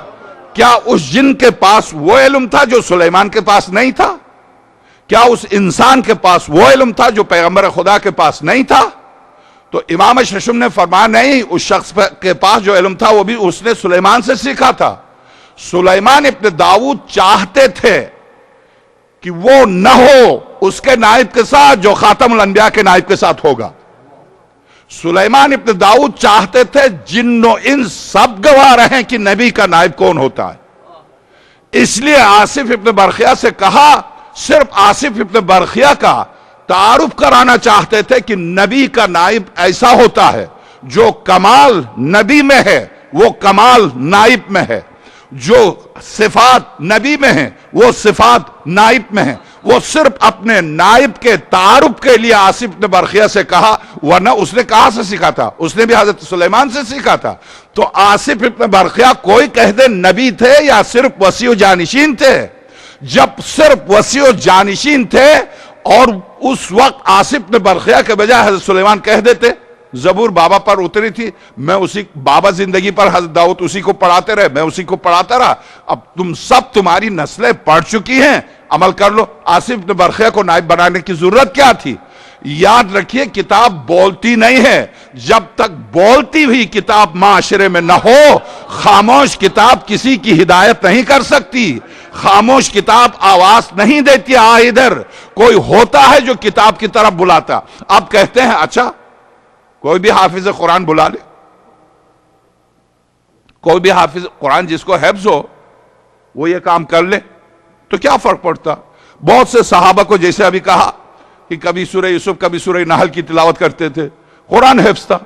کیا اس جن کے پاس وہ علم تھا جو سلیمان کے پاس نہیں تھا؟ کیا اس انسان کے پاس وہ علم تھا جو پیغمبر خدا کے پاس نہیں تھا؟ تو امام ششم نے فرمایا نہیں، اس شخص کے پاس جو علم تھا وہ بھی اس نے سلیمان سے سیکھا تھا. سلیمان ابن داؤد چاہتے تھے کہ وہ نہ ہو اس کے نائب کے ساتھ جو خاتم الانبیاء کے نائب کے ساتھ ہوگا. سلیمان ابن داؤد چاہتے تھے جن و انس سب گواہ رہیں کہ نبی کا نائب کون ہوتا ہے. اس لیے آصف ابن برخیہ سے کہا، صرف آصف ابن برخیہ کا تعارف کرانا چاہتے تھے کہ نبی کا نائب ایسا ہوتا ہے جو کمال نبی میں ہے وہ کمال نائب میں ہے، جو صفات نبی میں ہیں وہ صفات نائب میں ہیں. وہ صرف اپنے نائب کے تعارف کے لیے آصف نے برخیہ سے کہا، ورنہ اس نے کہاں سے سیکھا تھا؟ اس نے بھی حضرت سلیمان سے سیکھا تھا. تو آصف ابن برخیہ کوئی کہہ دے نبی تھے یا صرف وسیع و جانشین تھے؟ جب صرف وسیع و جانشین تھے اور اس وقت آصف نے برخیہ کے بجائے حضرت سلیمان کہہ دیتے، زبور بابا پر اتری تھی، میں اسی بابا زندگی پر حضرت داؤد اسی کو پڑھاتے رہے، میں اسی کو پڑھاتا رہا، اب تم سب تمہاری نسلیں پڑھ چکی ہیں، عمل کر لو. آصف نے برخیہ کو نائب بنانے کی ضرورت کیا تھی؟ یاد رکھیے کتاب بولتی نہیں ہے، جب تک بولتی ہوئی کتاب معاشرے میں نہ ہو، خاموش کتاب کسی کی ہدایت نہیں کر سکتی. خاموش کتاب آواز نہیں دیتی، ادھر کوئی ہوتا ہے جو کتاب کی طرف بلاتا. اب کہتے ہیں اچھا کوئی بھی حافظ قرآن بلا لے، کوئی بھی حافظ قرآن جس کو حفظ ہو وہ یہ کام کر لے تو کیا فرق پڑتا؟ بہت سے صحابہ کو جیسے ابھی کہا کہ کبھی سورہ یوسف کبھی سورہ نحل کی تلاوت کرتے تھے، قرآن حفظ تھا.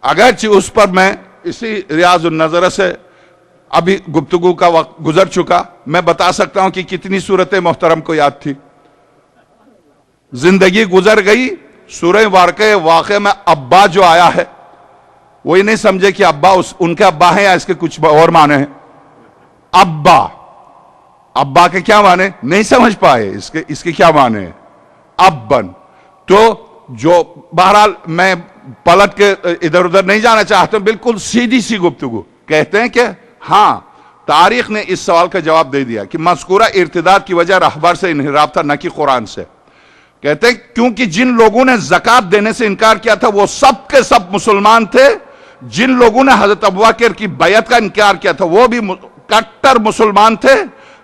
اگرچہ اس پر میں اسی ریاض النظر سے ابھی گفتگو کا وقت گزر چکا، میں بتا سکتا ہوں کہ کتنی صورتیں محترم کو یاد تھی. زندگی گزر گئی، سورہ واقعہ میں ابا جو آیا ہے وہی نہیں سمجھے کہ ابا ان کے ابا ہیں یا اس کے کچھ اور معنی ہیں. ابا کے کیا معنی نہیں سمجھ پائے، اس کے کیا معنی ہے ابن. تو جو بہرحال میں پلٹ کے ادھر ادھر نہیں جانا چاہتا ہوں، بالکل سیدھی سی گفتگو. کہتے ہیں کہ ہاں تاریخ نے اس سوال کا جواب دے دیا کہ مذکورہ ارتداد کی وجہ رہبر سے انحراف تھا، نہ کہ قرآن سے. کہتے ہیں کیونکہ جن لوگوں نے زکوٰۃ دینے سے انکار کیا تھا وہ سب کے سب مسلمان تھے، جن لوگوں نے حضرت ابوبکر کی بیعت کا انکار کیا تھا وہ بھی کٹر مسلمان تھے،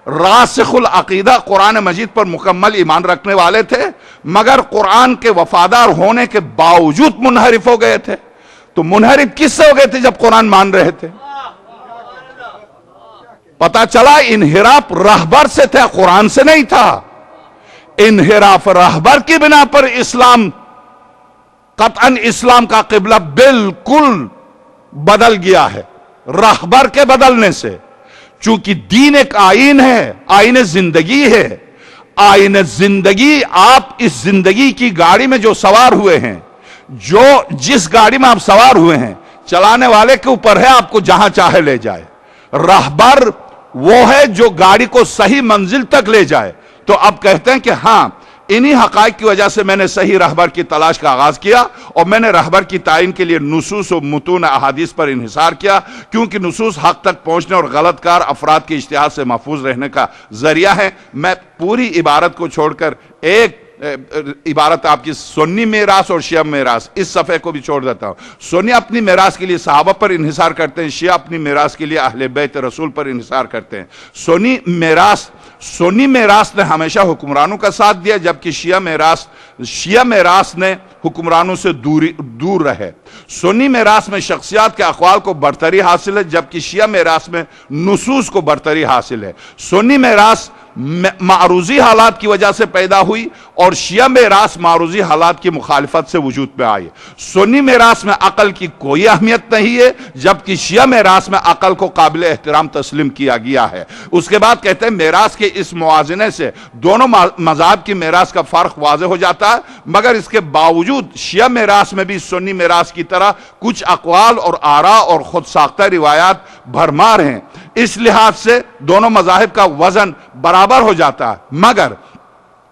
راسخ العقیدہ قرآن مجید پر مکمل ایمان رکھنے والے تھے، مگر قرآن کے وفادار ہونے کے باوجود منحرف ہو گئے تھے. تو منحرف کس سے ہو گئے تھے جب قرآن مان رہے تھے؟ پتا چلا انحراف رہبر سے تھا، قرآن سے نہیں تھا. انحراف رہبر کی بنا پر اسلام قطعاً اسلام کا قبلہ بالکل بدل گیا ہے رہبر کے بدلنے سے. چونکہ دین ایک آئین ہے، آئین زندگی ہے. آئین زندگی، آپ اس زندگی کی گاڑی میں جو سوار ہوئے ہیں، جو جس گاڑی میں آپ سوار ہوئے ہیں، چلانے والے کے اوپر ہے آپ کو جہاں چاہے لے جائے. رہبر وہ ہے جو گاڑی کو صحیح منزل تک لے جائے. تو اب کہتے ہیں کہ ہاں انہی حقائق کی وجہ سے میں نے صحیح رہبر کی تلاش کا آغاز کیا اور میں نے رہبر کی تعین کے لیے نصوص و متون احادیث پر انحصار کیا، کیونکہ نصوص حق تک پہنچنے اور غلط کار افراد کے اجتہاد سے محفوظ رہنے کا ذریعہ ہے. میں پوری عبارت کو چھوڑ کر ایک عبارت آپ کی سنی میراث اور شیعہ میراث اس صفحے کو بھی چھوڑ دیتا ہوں. سنی اپنی میراث کے لیے صحابہ پر انحصار کرتے ہیں، شیعہ اپنی میراث کے لیے اہل بیت رسول پر انحصار کرتے ہیں. سنی میراث نے ہمیشہ حکمرانوں کا ساتھ دیا، جبکہ شیعہ میراث نے حکمرانوں سے دور رہے. سنی میراث میں شخصیات کے اقوال کو برتری حاصل ہے، جبکہ شیعہ میراث میں نصوص کو برتری حاصل ہے. سنی میراث معروضی حالات کی وجہ سے پیدا ہوئی اور شیعہ میراث معروضی حالات کی مخالفت سے وجود میں آئی. سنی میراث میں عقل کی کوئی اہمیت نہیں ہے، جبکہ شیعہ میراث میں عقل کو قابل احترام تسلیم کیا گیا ہے. اس کے بعد کہتے ہیں میراث کے اس موازنے سے دونوں مذاہب کی میراث کا فرق واضح ہو جاتا ہے، مگر اس کے باوجود شیعہ میراث میں بھی سنی میراث کی طرح کچھ اقوال اور آراء اور خود ساختہ روایات بھرمار ہیں. اس لحاظ سے دونوں مذاہب کا وزن برابر ہو جاتا ہے. مگر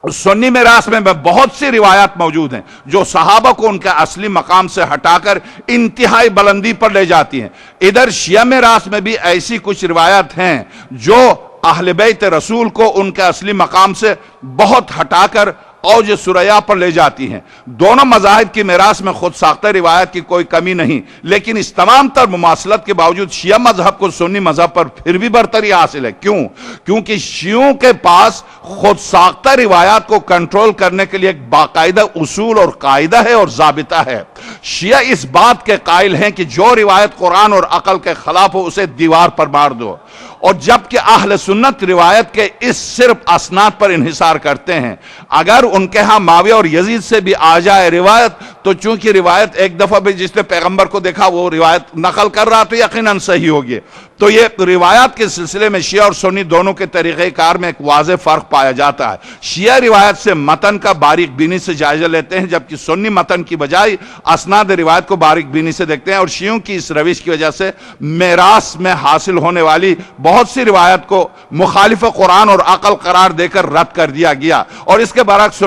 سنی میراث میں بہت سی روایات موجود ہیں جو صحابہ کو ان کے اصلی مقام سے ہٹا کر انتہائی بلندی پر لے جاتی ہیں. ادھر شیعہ میراث میں بھی ایسی کچھ روایات ہیں جو اہل بیت رسول کو ان کے اصلی مقام سے بہت ہٹا کر اوج ثریا پر لے جاتی ہیں. دونوں مذاہب کی میراث میں خود ساختہ روایت کی کوئی کمی نہیں، لیکن اس تمام تر مماثلت کے باوجود شیعہ مذہب کو سنی مذہب پر پھر بھی برتری حاصل ہے. کیوں؟ کیونکہ شیعوں کے پاس خود ساختہ روایات کو کنٹرول کرنے کے لیے ایک باقاعدہ اصول اور قاعدہ ہے اور ضابطہ ہے. شیعہ اس بات کے قائل ہیں کہ جو روایت قرآن اور عقل کے خلاف ہو اسے دیوار پر مار دو، اور جبکہ اہل سنت روایت کے اس صرف اسناد پر انحصار کرتے ہیں. اگر ان کے ہاں معاویہ اور یزید سے بھی آ جائے روایت تو چونکہ روایت ایک دفعہ بھی جس نے پیغمبر کو دیکھا وہ روایت نقل کر رہا تو یقیناً صحیح ہوگی. تو یہ روایات کے سلسلے میں شیعہ اور سنی دونوں کے طریقہ کار میں ایک واضح فرق پایا جاتا ہے. شیعہ روایت سے متن کا باریک بینی سے جائزہ لیتے ہیں، جبکہ سنی متن کی بجائے اسناد روایت کو باریک بینی سے دیکھتے ہیں. اور شیعوں کی اس روش کی وجہ سے میراث میں حاصل ہونے والی بہت سی روایت کو مخالف قرآن اور عقل قرار دے کر رد کر دیا گیا، اور اس کے برعکس